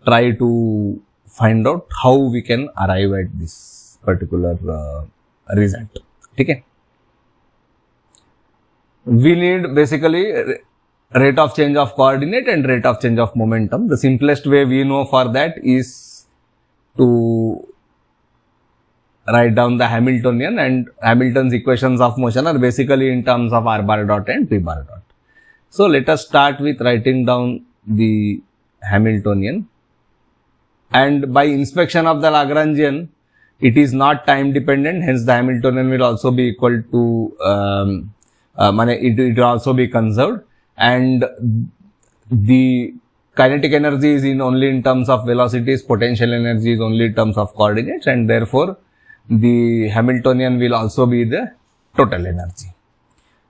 try to find out how we can arrive at this particular result. Okay. We need basically rate of change of coordinate and rate of change of momentum. The simplest way we know for that is to write down the Hamiltonian, and Hamilton's equations of motion are basically in terms of r bar dot and p bar dot. So let us start with writing down the Hamiltonian, and by inspection of the Lagrangian, it is not time dependent, hence the Hamiltonian will also be equal to, it will also be conserved, and the kinetic energy is only in terms of velocities, potential energy is only in terms of coordinates, and therefore the Hamiltonian will also be the total energy.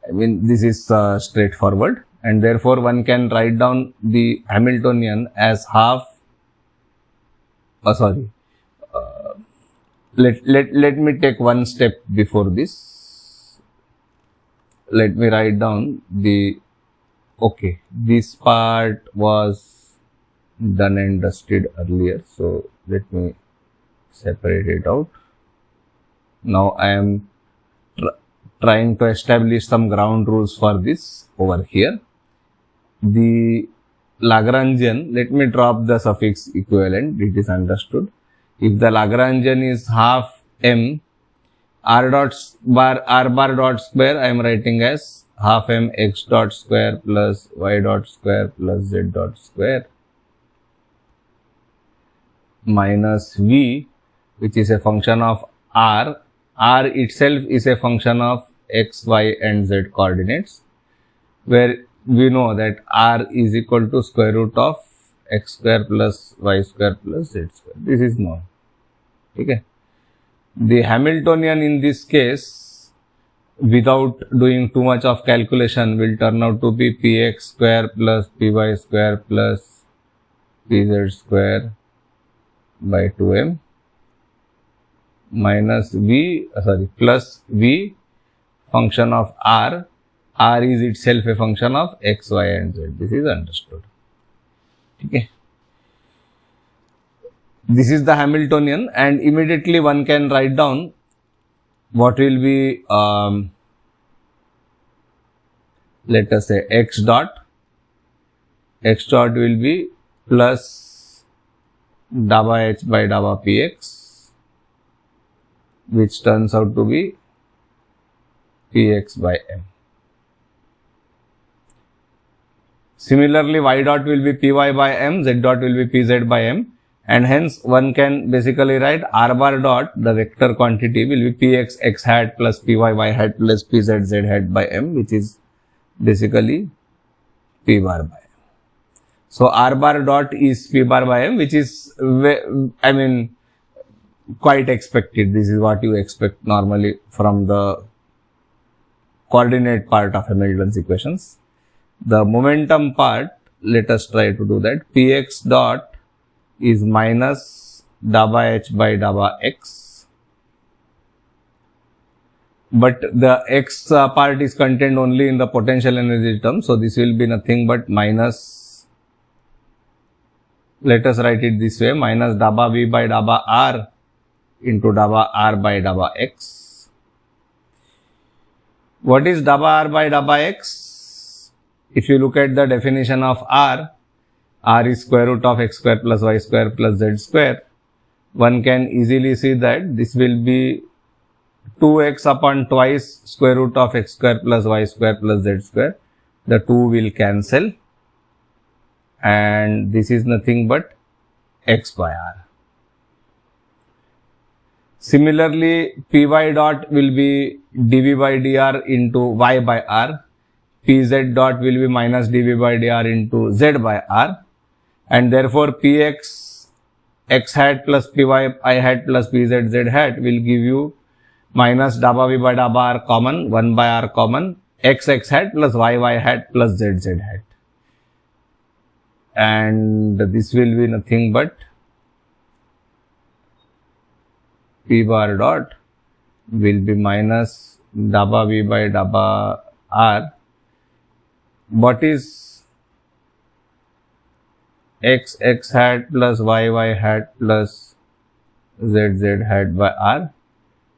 I mean, this is straightforward, and therefore one can write down the Hamiltonian as half. Let me take one step before this. Let me write down the. Okay, this part was done and dusted earlier, so let me separate it out. Now I am trying to establish some ground rules for this over here. The Lagrangian, let me drop the suffix equivalent, it is understood. If the Lagrangian is half m, r bar dot square I am writing as half m x dot square plus y dot square plus z dot square minus v, which is a function of r. R itself is a function of x, y and z coordinates, where we know that r is equal to square root of x square plus y square plus z square. This is known. Okay. The Hamiltonian in this case, without doing too much of calculation, will turn out to be px square plus py square plus pz square by 2m minus plus v function of r. R is itself a function of x, y and z. This is understood. Okay. This is the Hamiltonian, and immediately one can write down what will be, let us say x dot will be plus dabba h by dabba px, which turns out to be px by m. Similarly, y dot will be py by m, z dot will be pz by m, and hence one can basically write r bar dot, the vector quantity, will be px x hat plus py y hat plus pz z hat by m, which is basically p bar by m. So r bar dot is p bar by m, which is, I mean, quite expected. This is what you expect normally from the coordinate part of Hamilton's equations. The momentum part, let us try to do that. Px dot is minus dabba h by dabba x but the x part is contained only in the potential energy term. So this will be nothing but minus, let us write it this way, minus dabba v by dabba r into dabba r by dabba x. What is dabba r by dabba x? If you look at the definition of r is square root of x square plus y square plus z square. One can easily see that this will be 2x upon twice square root of x square plus y square plus z square. The 2 will cancel and this is nothing but x by r. Similarly, py dot will be dv by dr into y by r. Pz dot will be minus dv by dr into z by r. And therefore, px x hat plus py I hat plus pz z hat will give you minus dabba v by dabba r common, 1 by r common, x hat plus y hat plus z hat. And this will be nothing but p bar dot will be minus dabba v by dabba r. What is x hat plus y hat plus z hat by r?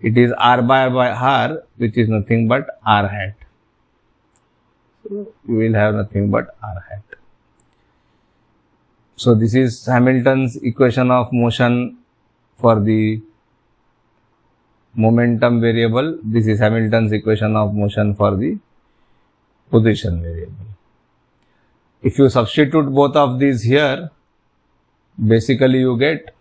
It is r by r, which is nothing but r hat. So you will have nothing but r hat. So this is Hamilton's equation of motion for the momentum variable. This is Hamilton's equation of motion for the position variable. If you substitute both of these here, basically you get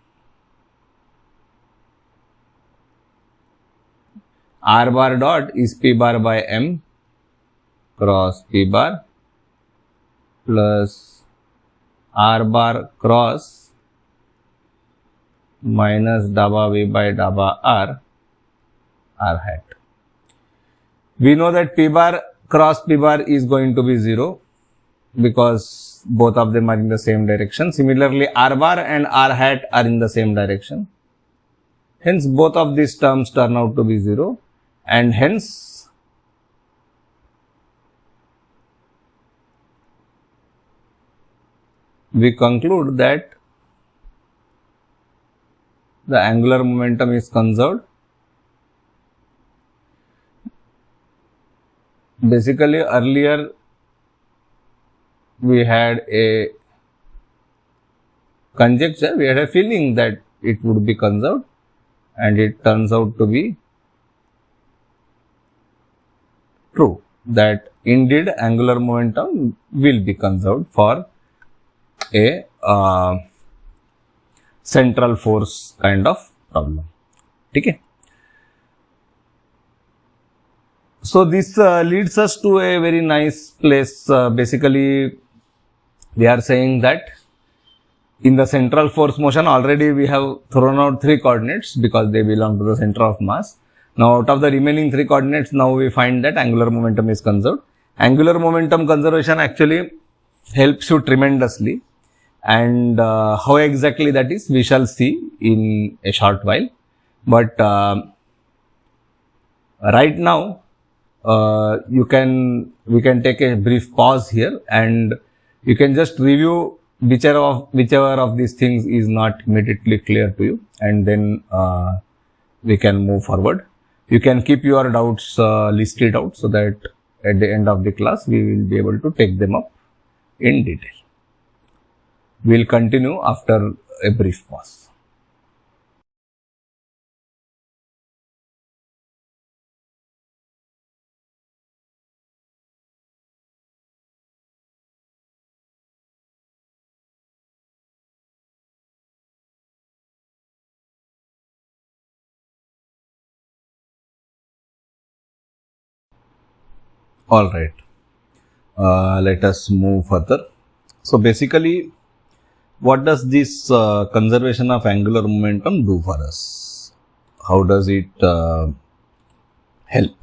r bar dot is p bar by m cross p bar plus r bar cross minus dabba v by dabba r hat. We know that p bar cross p bar is going to be 0 because both of them are in the same direction. Similarly, r bar and r hat are in the same direction. Hence, both of these terms turn out to be 0 and hence we conclude that the angular momentum is conserved. Basically, earlier we had a conjecture, we had a feeling that it would be conserved and it turns out to be true, that indeed angular momentum will be conserved for a central force kind of problem. Okay. So this leads us to a very nice place. Basically, we are saying that in the central force motion already we have thrown out 3 coordinates because they belong to the center of mass. Now out of the remaining 3 coordinates, now we find that angular momentum is conserved. Angular momentum conservation actually helps you tremendously, and how exactly that is we shall see in a short while. But right now we can take a brief pause here and you can just review whichever of these things is not immediately clear to you, and then we can move forward. You can keep your doubts listed out so that at the end of the class we will be able to take them up in detail. We will continue after a brief pause. All right, let us move further. So basically, what does this conservation of angular momentum do for us? How does it help?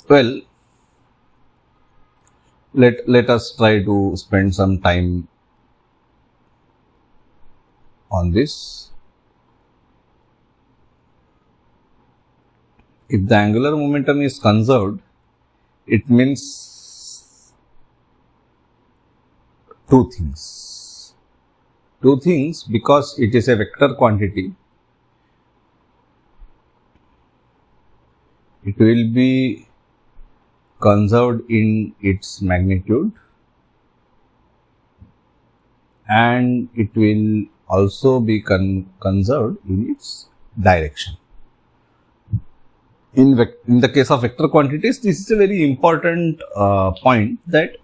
Well, let us try to spend some time on this. if the angular momentum is conserved, it means two things. Two things, because it is a vector quantity, it will be conserved in its magnitude and it will also be conserved in its direction. In the case of vector quantities, this is a very important point, that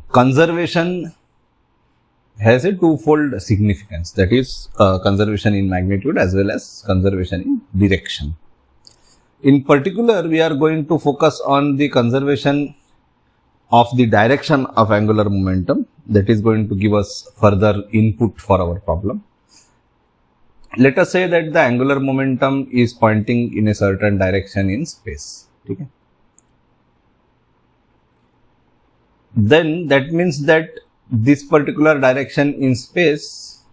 conservation has a twofold significance, that is conservation in magnitude as well as conservation in direction. In particular, we are going to focus on the conservation of the direction of angular momentum, that is going to give us further input for our problem. Let us say that the angular momentum is pointing in a certain direction in space. Okay? Then that means that this particular direction in space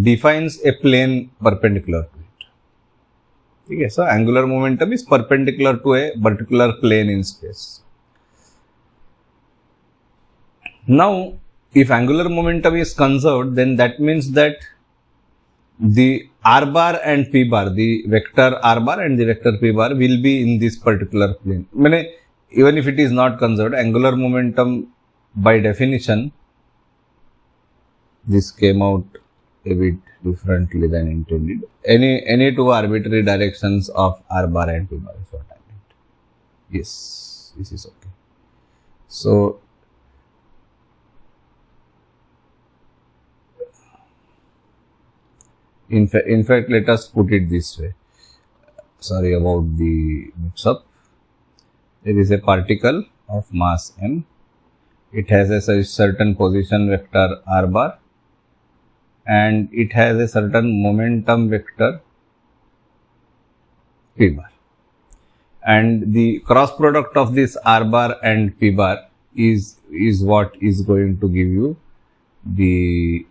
defines a plane perpendicular to it. Okay? So, angular momentum is perpendicular to a particular plane in space. Now, if angular momentum is conserved, then that means that the r bar and p bar, the vector r bar and the vector p bar will be in this particular plane. Even if it is not conserved, angular momentum by definition, this came out a bit differently than intended. Any two arbitrary directions of r bar and p bar is what I meant. Yes, this is okay. So, in fact, let us put it this way. Sorry about the mix-up. There is a particle of mass m. It has a certain position vector r bar and it has a certain momentum vector p bar. And the cross product of this r bar and p bar is what is going to give you the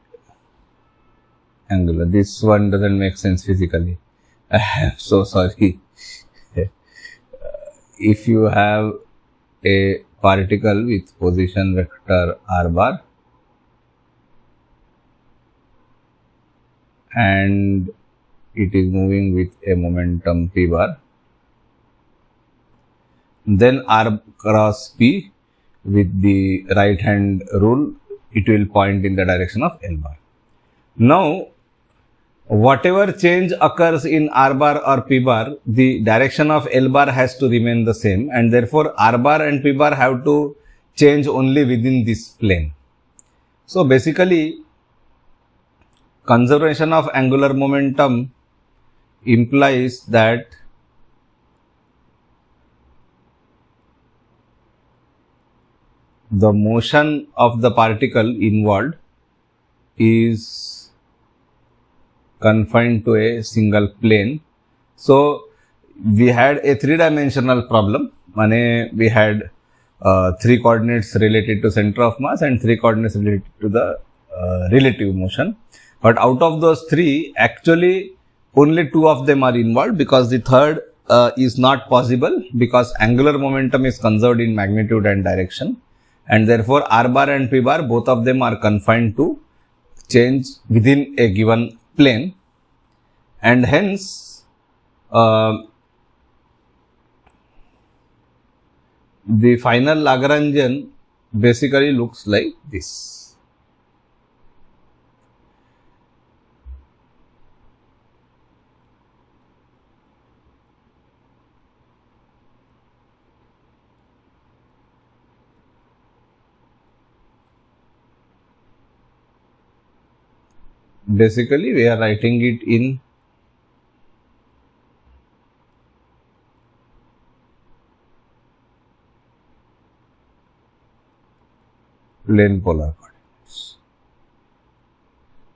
angular. This one doesn't make sense physically. I am so sorry. If you have a particle with position vector r bar and it is moving with a momentum p bar, then r cross p with the right hand rule, it will point in the direction of L bar. Now, whatever change occurs in r bar or p bar, the direction of L bar has to remain the same, and therefore r bar and p bar have to change only within this plane. So, basically, conservation of angular momentum implies that the motion of the particle involved is confined to a single plane. So, we had a three-dimensional problem. We had 3 coordinates related to center of mass and 3 coordinates related to the relative motion. But out of those 3, actually only 2 of them are involved, because the third is not possible, because angular momentum is conserved in magnitude and direction, and therefore r bar and p bar, both of them are confined to change within a given plane, and hence the final Lagrangian basically looks like this. Basically, we are writing it in plane polar coordinates,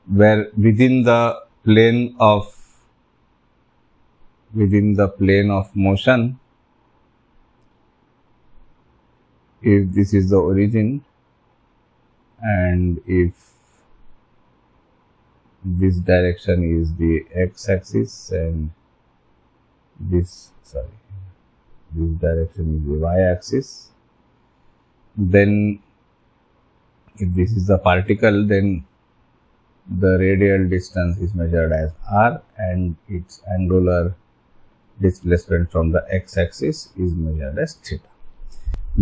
where within the plane of motion, if this is the origin and if this direction is the x axis and this direction is the y-axis. Then if this is a particle, then the radial distance is measured as r and its angular displacement from the x-axis is measured as theta.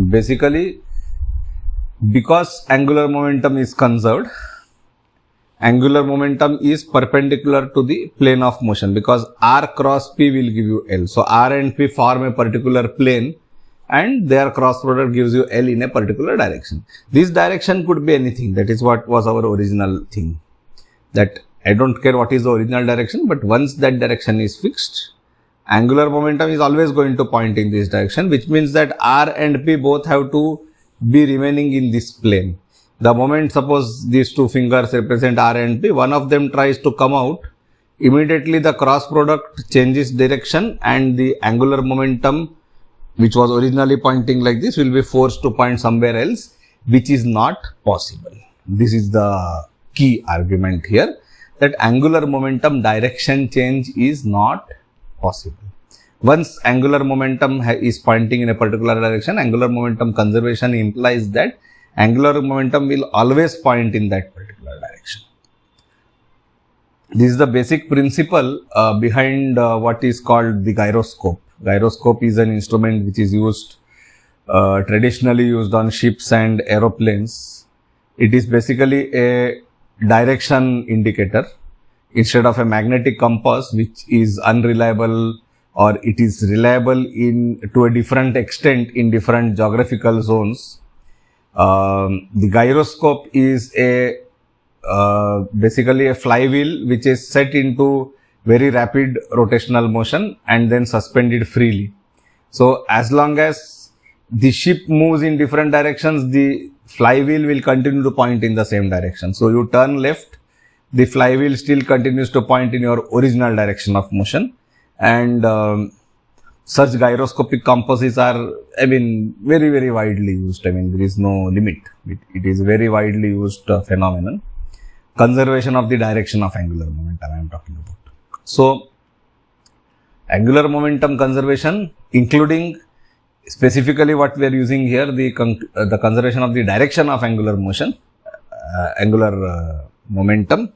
Basically, because angular momentum is conserved, angular momentum is perpendicular to the plane of motion, because r cross p will give you L. So, r and p form a particular plane and their cross product gives you L in a particular direction. This direction could be anything. That is what was our original thing. That I don't care what is the original direction, but once that direction is fixed, angular momentum is always going to point in this direction, which means that r and p both have to be remaining in this plane. The moment, suppose these two fingers represent r and p, one of them tries to come out, immediately the cross product changes direction and the angular momentum, which was originally pointing like this, will be forced to point somewhere else, which is not possible. This is the key argument here, that angular momentum direction change is not possible. Once angular momentum is pointing in a particular direction, angular momentum conservation implies that angular momentum will always point in that particular direction. This is the basic principle behind what is called the gyroscope. Gyroscope is an instrument which is used, traditionally used on ships and aeroplanes. It is basically a direction indicator instead of a magnetic compass, which is unreliable, or it is reliable to a different extent in different geographical zones. The gyroscope is basically a flywheel which is set into very rapid rotational motion and then suspended freely. So, as long as the ship moves in different directions, the flywheel will continue to point in the same direction. So, you turn left, the flywheel still continues to point in your original direction of motion, and such gyroscopic compasses are, very, very widely used. There is no limit. It is very widely used phenomenon. Conservation of the direction of angular momentum I am talking about. So, angular momentum conservation, including specifically what we are using here, the conservation of the direction of angular motion, angular momentum,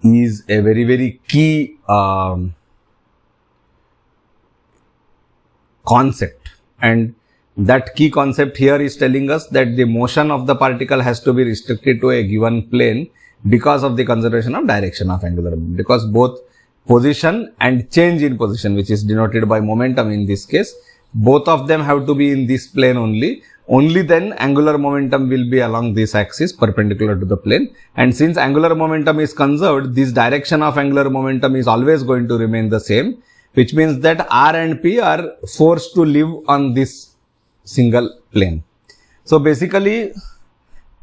is a very, very key concept, and that key concept here is telling us that the motion of the particle has to be restricted to a given plane because of the conservation of direction of angular momentum, because both position and change in position, which is denoted by momentum in this case, both of them have to be in this plane only. Only then angular momentum will be along this axis perpendicular to the plane, and since angular momentum is conserved, this direction of angular momentum is always going to remain the same, which means that r and p are forced to live on this single plane. So, basically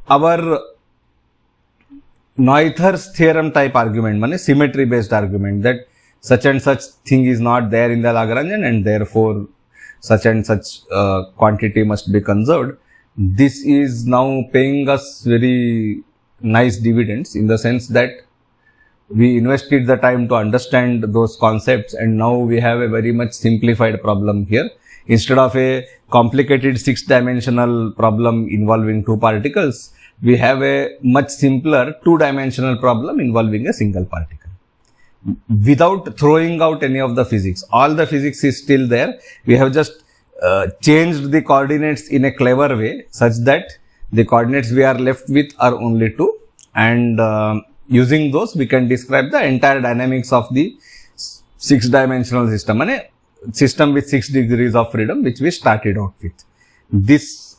our Noether's theorem type argument, symmetry based argument, that such and such thing is not there in the Lagrangian and therefore such and such quantity must be conserved. This is now paying us very nice dividends, in the sense that we invested the time to understand those concepts, and now we have a very much simplified problem here. Instead of a complicated 6-dimensional problem involving two particles, we have a much simpler 2-dimensional problem involving a single particle, without throwing out any of the physics. All the physics is still there. We have just changed the coordinates in a clever way, such that the coordinates we are left with are only 2, and using those we can describe the entire dynamics of the 6-dimensional system, and a system with 6 degrees of freedom, which we started out with. This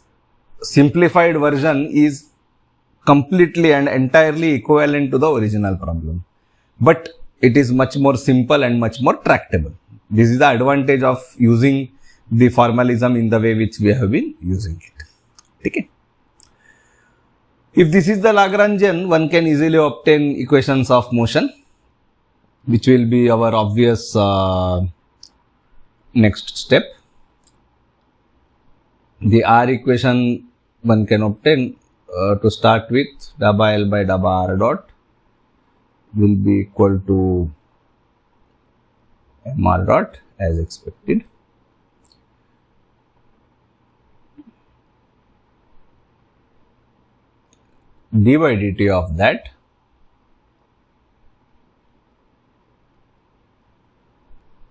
simplified version is completely and entirely equivalent to the original problem, but it is much more simple and much more tractable. This is the advantage of using the formalism in the way which we have been using it. Okay. If this is the Lagrangian, one can easily obtain equations of motion, which will be our obvious next step. The R equation one can obtain to start with, dabba L by dabba R dot will be equal to mr dot as expected. D by dt of that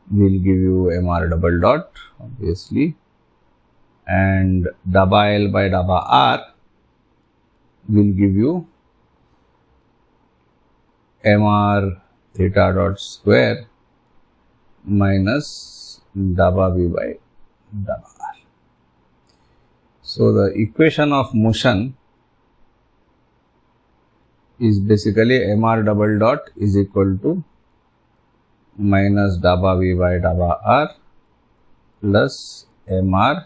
will give you mr double dot obviously, and dabba L by dabba R will give you mr theta dot square minus dabba V by dabba R. So, the equation of motion is basically mr double dot is equal to minus dabba V by dabba R plus mr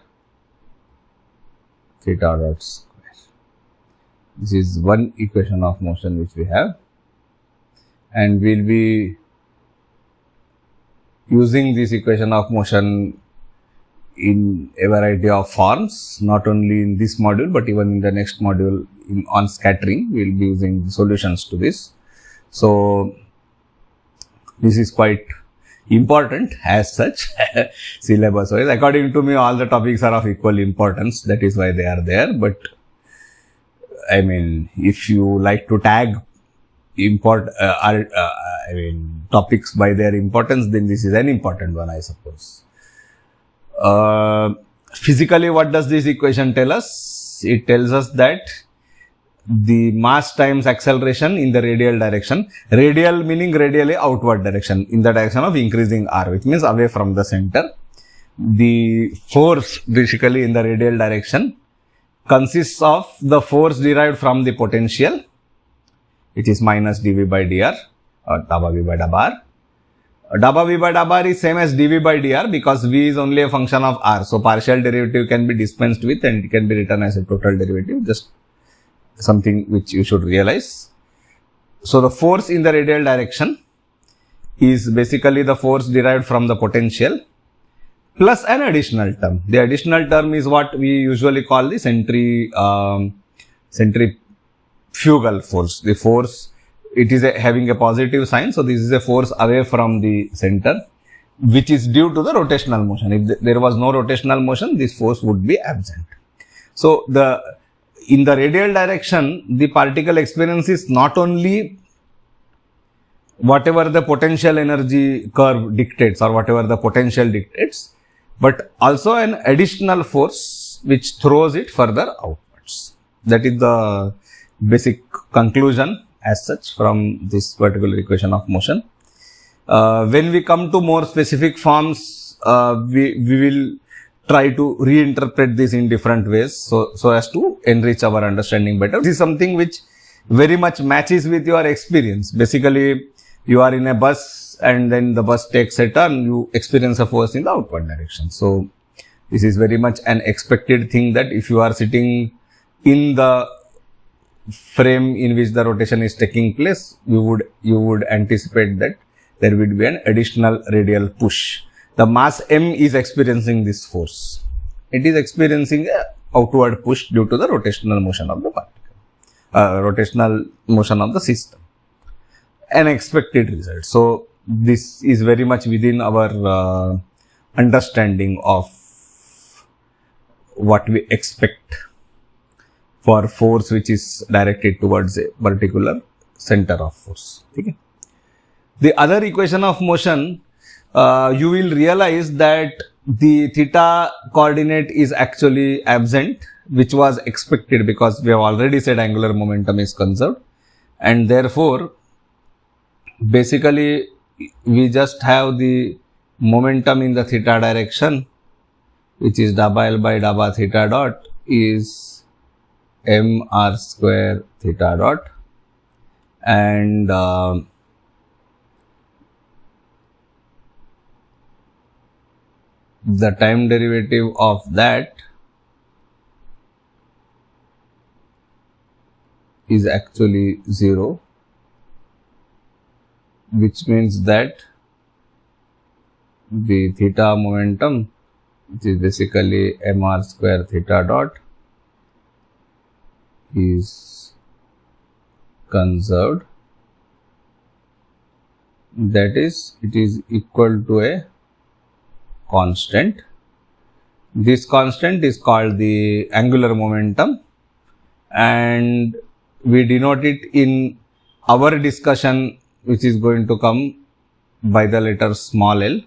theta dot square. This is one equation of motion which we have, and we will be using this equation of motion in a variety of forms, not only in this module but even in the next module on scattering. We will be using solutions to this. So, this is quite important as such syllabus wise. According to me, all the topics are of equal importance, that is why they are there. But I mean, if you like to tag topics by their importance, then this is an important one, I suppose. Physically, what does this equation tell us? It tells us that the mass times acceleration in the radial direction, radial meaning radially outward direction, in the direction of increasing r, which means away from the center. The force basically in the radial direction consists of the force derived from the potential, it is minus dv by dr or dabba V by dabba R. Dabba V by dabba R is same as dv by dr because v is only a function of r. So, partial derivative can be dispensed with and it can be written as a total derivative, just something which you should realize. So, the force in the radial direction is basically the force derived from the potential plus an additional term. The additional term is what we usually call the centrifugal force. The force, it is having a positive sign. So, this is a force away from the center, which is due to the rotational motion. If there was no rotational motion, this force would be absent. So, in the radial direction, the particle experiences not only whatever the potential energy curve dictates or whatever the potential dictates, but also an additional force which throws it further outwards. That is the basic conclusion as such from this particular equation of motion. When we come to more specific forms, we will try to reinterpret this in different ways so as to enrich our understanding better. This is something which very much matches with your experience. Basically, you are in a bus and then the bus takes a turn, you experience a force in the outward direction. So, this is very much an expected thing that if you are sitting in the frame in which the rotation is taking place, you would anticipate that there would be an additional radial push. The mass m is experiencing this force. It is experiencing a outward push due to the rotational motion of the particle, rotational motion of the system. An expected result. So, this is very much within our understanding of what we expect for force which is directed towards a particular center of force. Okay. The other equation of motion, you will realize that the theta coordinate is actually absent, which was expected because we have already said angular momentum is conserved, and therefore, basically we just have the momentum in the theta direction, which is dabba L by dabba theta dot is m r square theta dot, and the time derivative of that is actually 0, which means that the theta momentum, which is basically m r square theta dot, is conserved that is, it is equal to a constant. This constant is called the angular momentum, and we denote it in our discussion, which is going to come, by the letter small l.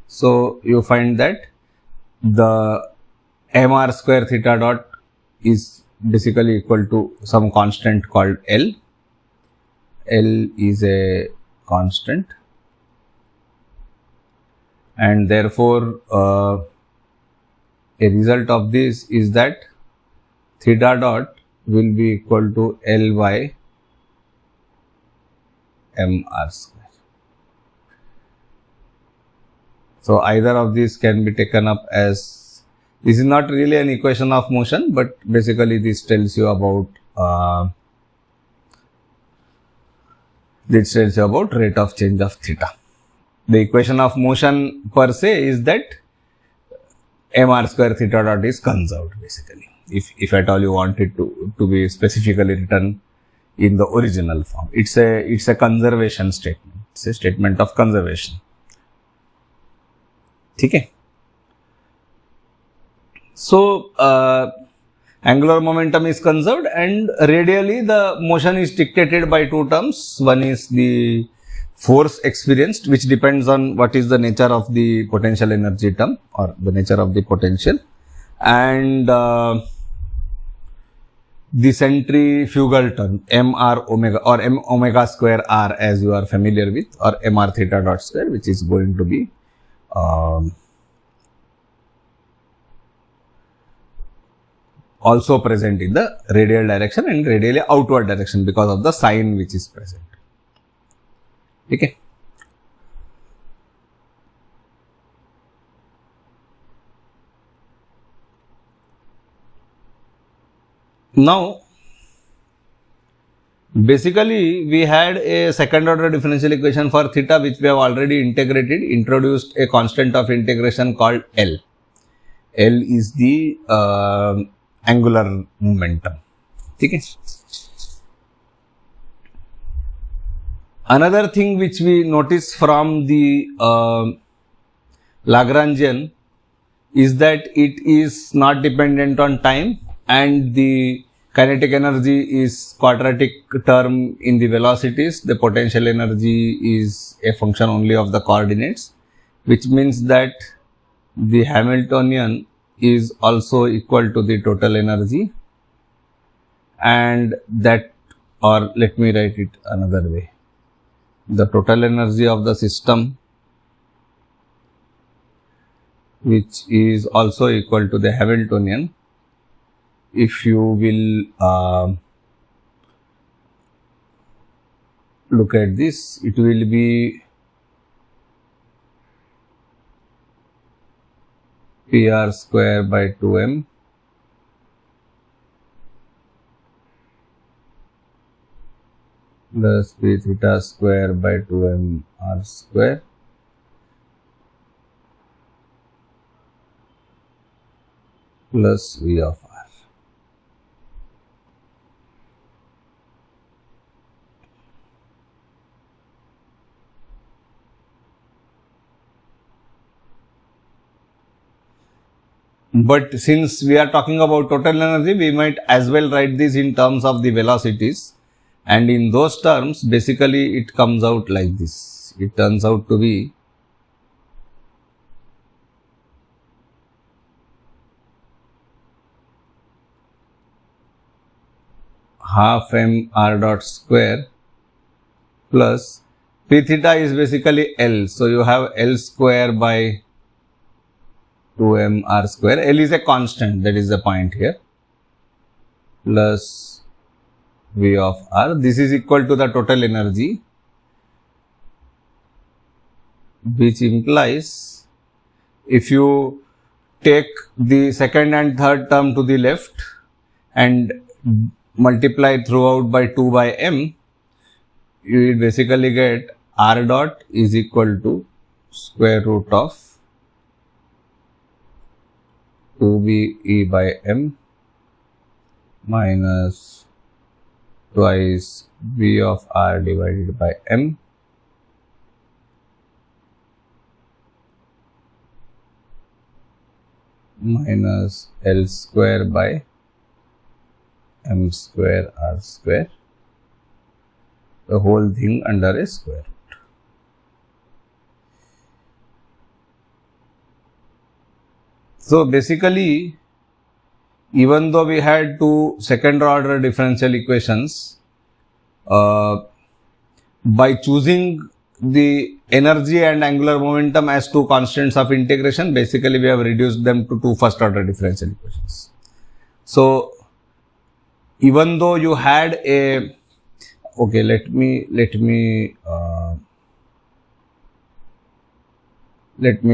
So you find that the mr square theta dot is basically equal to some constant called L. L is a constant, and therefore a result of this is that theta dot will be equal to L by mr square. So either of these can be taken up as, this is not really an equation of motion, but basically this tells you about rate of change of theta. The equation of motion per se is that mr square theta dot is conserved, basically, if at all you want it to be specifically written in the original form. It's a conservation statement. It's a statement of conservation. Okay. So angular momentum is conserved, and radially the motion is dictated by two terms. One is the force experienced, which depends on what is the nature of the potential energy term or the nature of the potential, and the centrifugal term mr omega or m omega square r, as you are familiar with, or mr theta dot square, which is going to be also present in the radial direction and radially outward direction because of the sign which is present. Okay. Now, basically we had a second order differential equation for theta, which we have already integrated, introduced a constant of integration called L. L is the angular momentum. Okay. Another thing which we notice from the Lagrangian is that it is not dependent on time, and the kinetic energy is quadratic term in the velocities. The potential energy is a function only of the coordinates, which means that the Hamiltonian is also equal to the total energy, and that, or let me write it another way, the total energy of the system, which is also equal to the Hamiltonian. If you will look at this, it will be PR square by 2m plus P theta square by 2m r square plus V of r. But since we are talking about total energy, we might as well write this in terms of the velocities, and in those terms basically it comes out like this. It turns out to be half m r dot square plus P theta is basically L. So you have L square by 2m r square. L is a constant, that is the point here, plus V of r. This is equal to the total energy, which implies if you take the second and third term to the left and multiply throughout by 2 by m, you will basically get r dot is equal to square root of 2b e by m minus twice v of r divided by m minus L square by m square r square, the whole thing under a square root. So basically, even though we had two second order differential equations, by choosing the energy and angular momentum as two constants of integration, basically we have reduced them to two first order differential equations. So even though you had a, okay, let me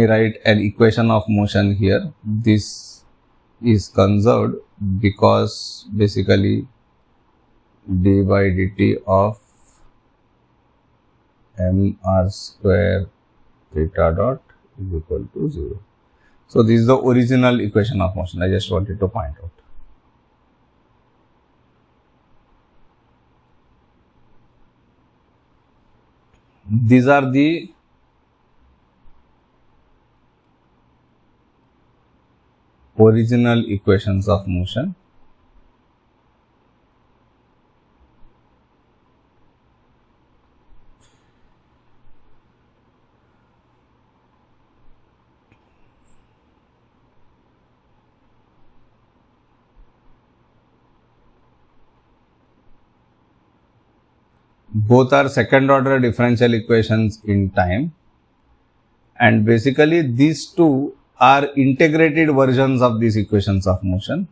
write an equation of motion here. This is conserved because basically d by dt of m r square theta dot is equal to 0. So this is the original equation of motion. I just wanted to point out. These are the original equations of motion. Both are second order differential equations in time, and basically these two are integrated versions of these equations of motion.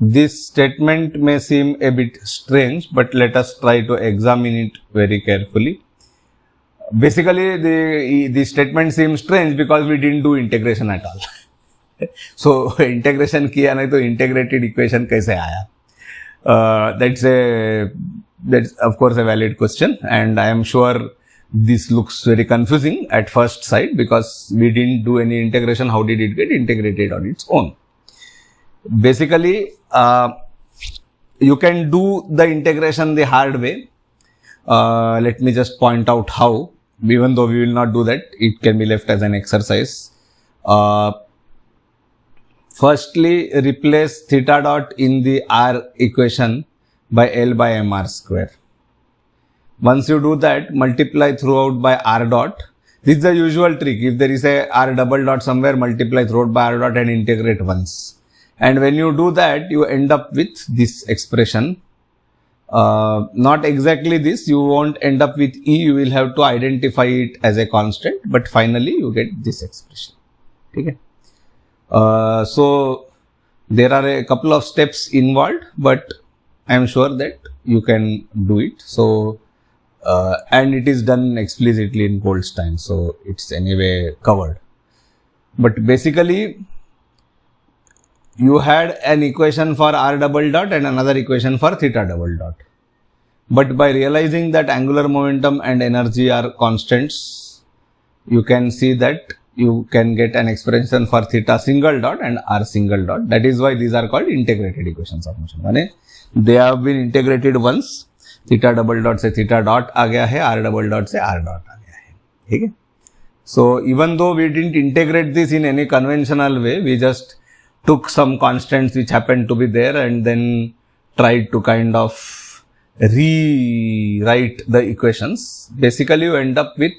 This statement may seem a bit strange, but let us try to examine it very carefully. Basically, the statement seems strange because we didn't do integration at all. So, integration kiya nahi to integrated equation kaise aaya? That's of course a valid question, and I am sure this looks very confusing at first sight because we didn't do any integration. How did it get integrated on its own? Basically, you can do the integration the hard way. Let me just point out how, even though we will not do that, it can be left as an exercise. Firstly, replace theta dot in the r equation by L by mr square. Once you do that, multiply throughout by r dot. This is the usual trick. If there is a r double dot somewhere, multiply throughout by r dot and integrate once. And when you do that, you end up with this expression. Not exactly this, you won't end up with E, you will have to identify it as a constant, but finally you get this expression. Okay? So, there are a couple of steps involved, but I am sure that you can do it. So, and it is done explicitly in Goldstein, so it's anyway covered. But basically, you had an equation for r double dot and another equation for theta double dot. But by realizing that angular momentum and energy are constants, you can see that you can get an expression for theta single dot and r single dot. That is why these are called integrated equations of motion. They have been integrated once. Theta double dot se theta dot aa gaya hai, r double dot se r dot aa gaya hai. Okay? So even though we didn't integrate this in any conventional way, we just took some constants which happened to be there and then tried to kind of rewrite the equations. Basically, you end up with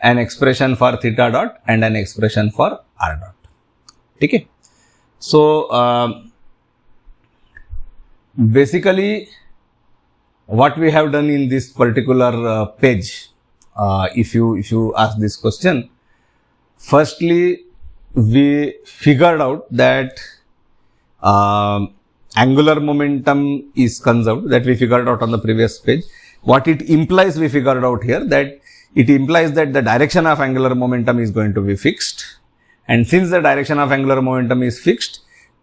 an expression for theta dot and an expression for r dot. Okay? So, basically, what we have done in this particular page, if you ask this question, firstly, we figured out that angular momentum is conserved, that we figured out on the previous page. What it implies, we figured out here, that it implies that the direction of angular momentum is going to be fixed. And since the direction of angular momentum is fixed,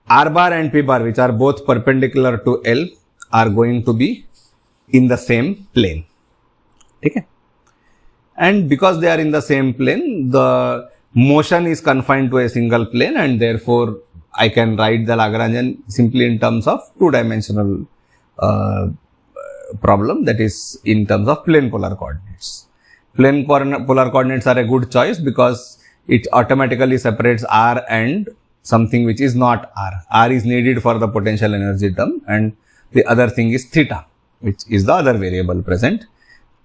r bar and p bar, which are both perpendicular to L, are going to be in the same plane. Okay? And because they are in the same plane, the motion is confined to a single plane, and therefore I can write the Lagrangian simply in terms of two-dimensional problem, that is in terms of plane polar coordinates. Plane polar coordinates are a good choice because it automatically separates r and something which is not r. R is needed for the potential energy term, and the other thing is theta, which is the other variable present.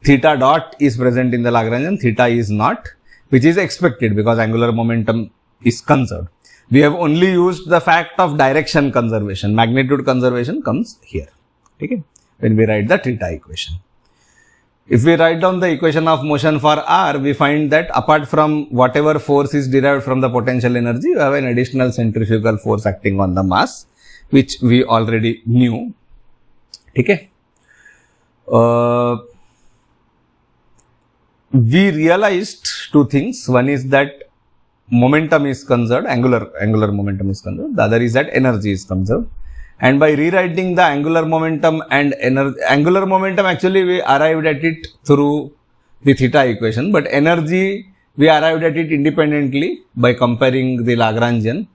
Theta dot is present in the Lagrangian, theta is not, which is expected because angular momentum is conserved. We have only used the fact of direction conservation. Magnitude conservation comes here, okay, when we write the theta equation. If we write down the equation of motion for r, we find that apart from whatever force is derived from the potential energy, you have an additional centrifugal force acting on the mass, which we already knew. Okay. We realized two things. One is that momentum is conserved, angular momentum is conserved. The other is that energy is conserved. And by rewriting the angular momentum and angular momentum, actually we arrived at it through the theta equation, but energy we arrived at it independently by comparing the Lagrangian.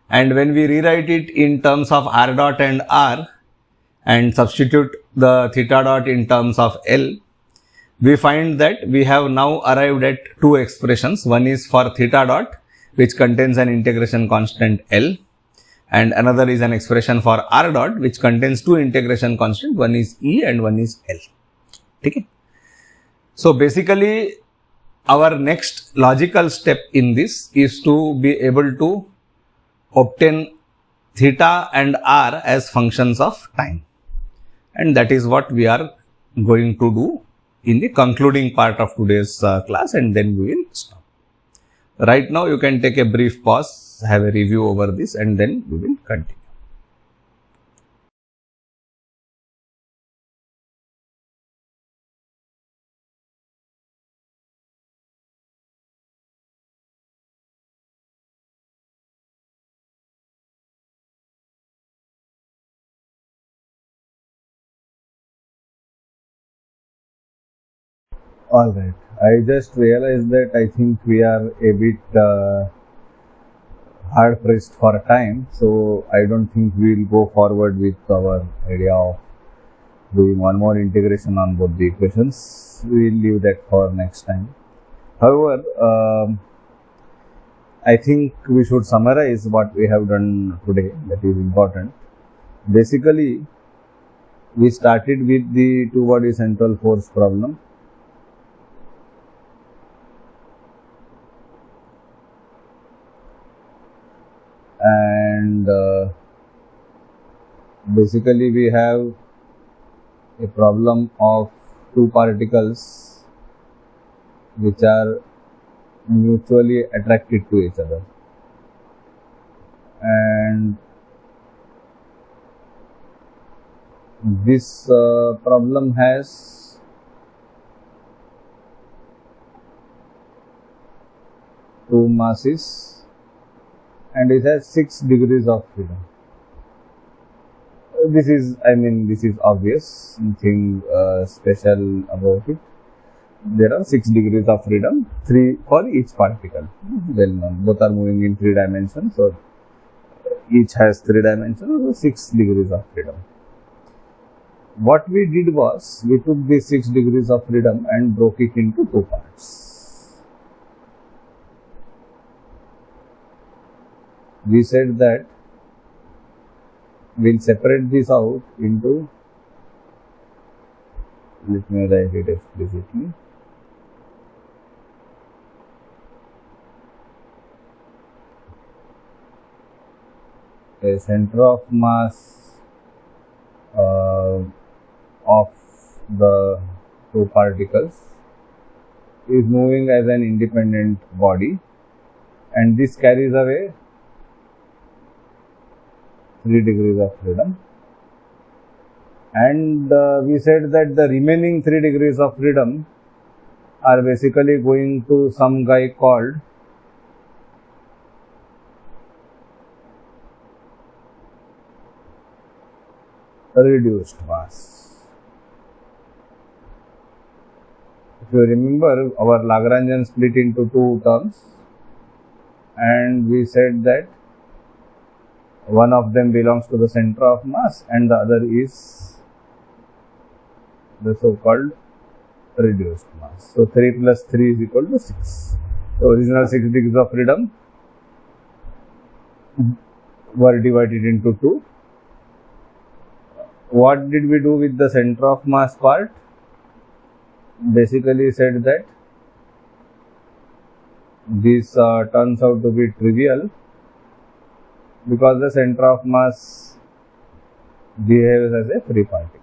And when we rewrite it in terms of r dot and r and substitute the theta dot in terms of L, we find that we have now arrived at two expressions. One is for theta dot, which contains an integration constant L, and another is an expression for r dot, which contains two integration constants, one is E and one is L. Okay. So basically, our next logical step in this is to be able to obtain theta and r as functions of time. And that is what we are going to do in the concluding part of today's class, and then we will stop. Right now, you can take a brief pause, have a review over this, and then we will continue. All right. I just realized that I think we are a bit hard pressed for time, so I don't think we will go forward with our idea of doing one more integration on both the equations. We will leave that for next time. However, I think we should summarize what we have done today. That is important. Basically, we started with the two-body central force problem. And basically we have a problem of two particles which are mutually attracted to each other, and this problem has two masses and it has 6 degrees of freedom. This is obvious, nothing special about it. There are 6 degrees of freedom, 3 for each particle. Well known, both are moving in 3 dimensions, so each has 3 dimensions, so 6 degrees of freedom. What we did was, we took these 6 degrees of freedom and broke it into 2 parts. We said that we'll separate this out into, let me write it explicitly. A center of mass of the 2 particles is moving as an independent body, and this carries away 3 degrees of freedom, and we said that the remaining 3 degrees of freedom are basically going to some guy called reduced mass. If you remember, our Lagrangian split into two terms, and we said that one of them belongs to the center of mass and the other is the so-called reduced mass. So 3 plus 3 is equal to 6. The original 6 degrees of freedom were divided into 2. What did we do with the center of mass part? Basically said that this turns out to be trivial because the center of mass behaves as a free particle.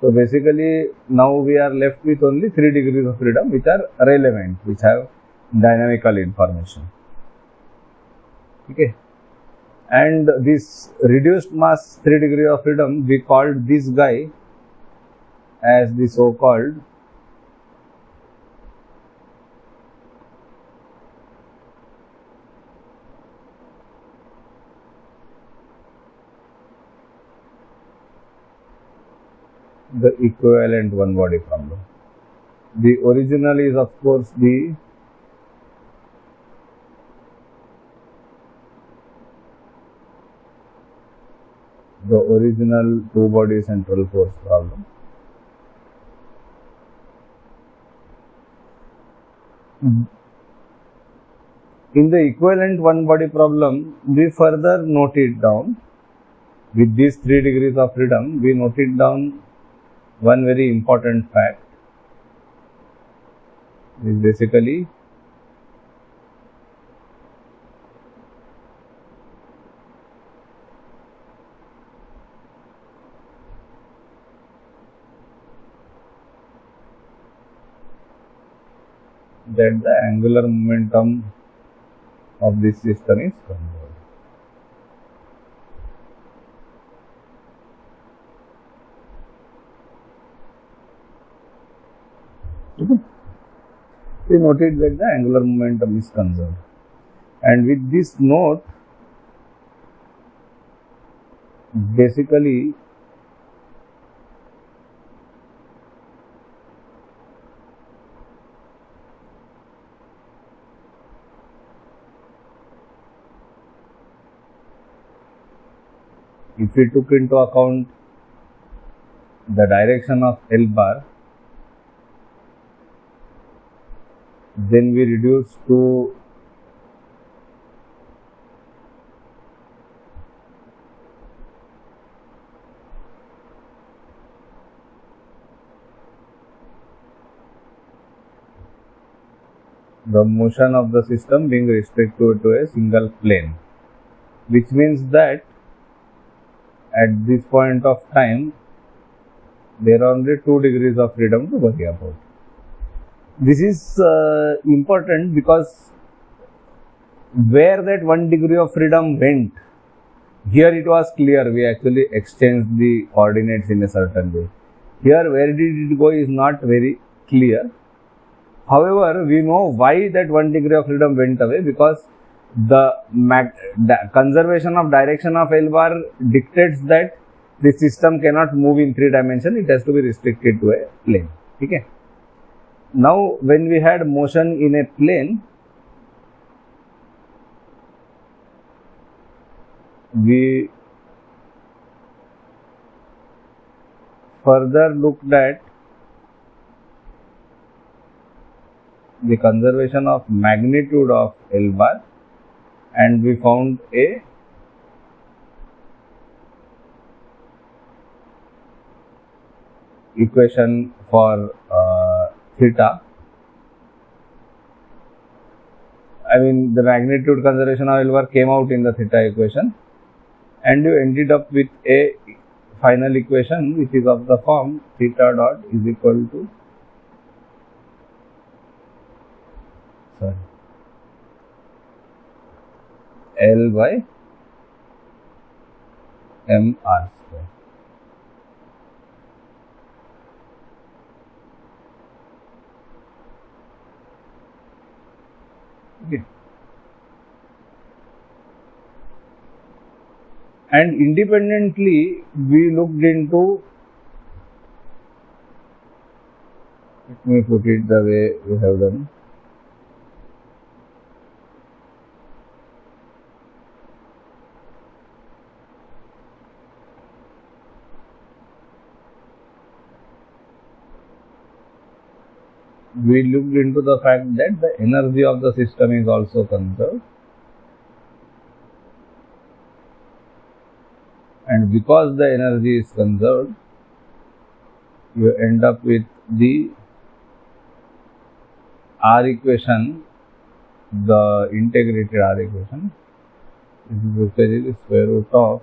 So basically now we are left with only 3 degrees of freedom which are relevant, which have dynamical information. Okay. And this reduced mass 3 degree of freedom, we called this guy as the so-called the equivalent one body problem. The original is of course the original two body central force problem. In the equivalent one body problem, we further note it down with these 3 degrees of freedom. We noted down one very important fact is basically that the angular momentum of this system is conserved. We noted that the angular momentum is conserved, and with this note, basically if we took into account the direction of L bar, then we reduce to the motion of the system being restricted to a single plane, which means that at this point of time there are only 2 degrees of freedom to worry about. This is important because where that 1 degree of freedom went, here it was clear, we actually exchanged the coordinates in a certain way. Here where did it go is not very clear. However, we know why that 1 degree of freedom went away, because the conservation of direction of L bar dictates that the system cannot move in 3 dimensions, it has to be restricted to a plane. Okay. Now, when we had motion in a plane, we further looked at the conservation of magnitude of L bar, and we found a equation for theta. I mean, the magnitude conservation of L bar came out in the theta equation, and you ended up with a final equation which is of the form theta dot is equal to L by m r square. Okay. And independently, we looked into, let me put it the way we have done. We looked into the fact that the energy of the system is also conserved, and because the energy is conserved, you end up with the R equation, the integrated R equation, this is basically the square root of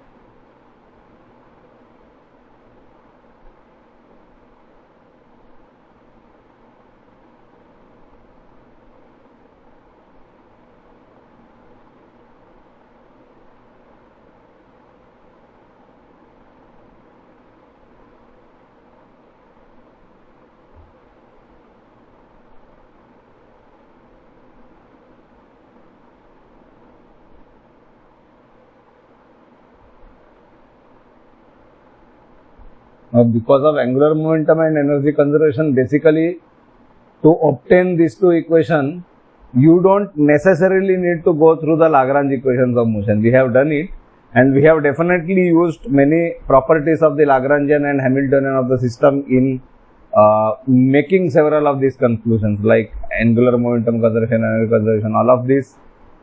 because of angular momentum and energy conservation, basically to obtain these two equations, you don't necessarily need to go through the Lagrange equations of motion. We have done it, and we have definitely used many properties of the Lagrangian and Hamiltonian of the system in making several of these conclusions, like angular momentum conservation, energy conservation. All of these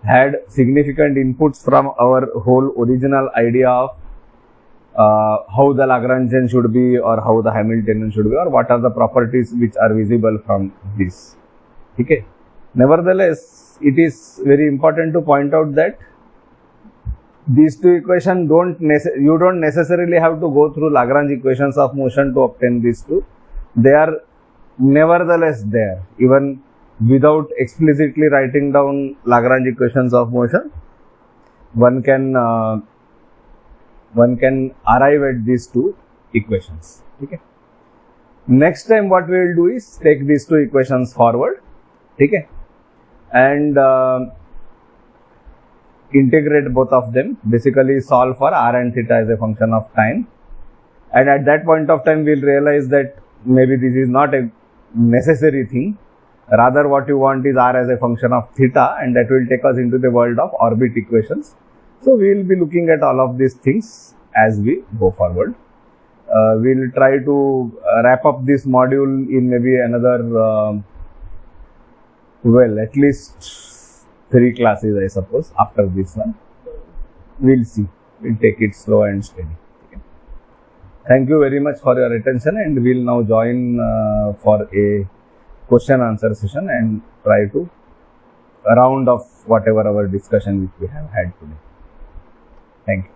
had significant inputs from our whole original idea of how the Lagrangian should be, or how the Hamiltonian should be, or what are the properties which are visible from this. Okay. Nevertheless, it is very important to point out that these two equations you don't necessarily have to go through Lagrange equations of motion to obtain these two. They are nevertheless there, even without explicitly writing down Lagrange equations of motion. One can arrive at these two equations. Okay. Next time what we will do is take these two equations forward, okay, and integrate both of them, basically solve for r and theta as a function of time, and at that point of time we will realize that maybe this is not a necessary thing. Rather, what you want is r as a function of theta, and that will take us into the world of orbit equations. So, we will be looking at all of these things as we go forward. We will try to wrap up this module in maybe another, at least 3 classes, I suppose, after this one. We will see. We will take it slow and steady. Okay. Thank you very much for your attention, and we will now join for a question answer session and try to round off whatever our discussion which we have had today. Thank you.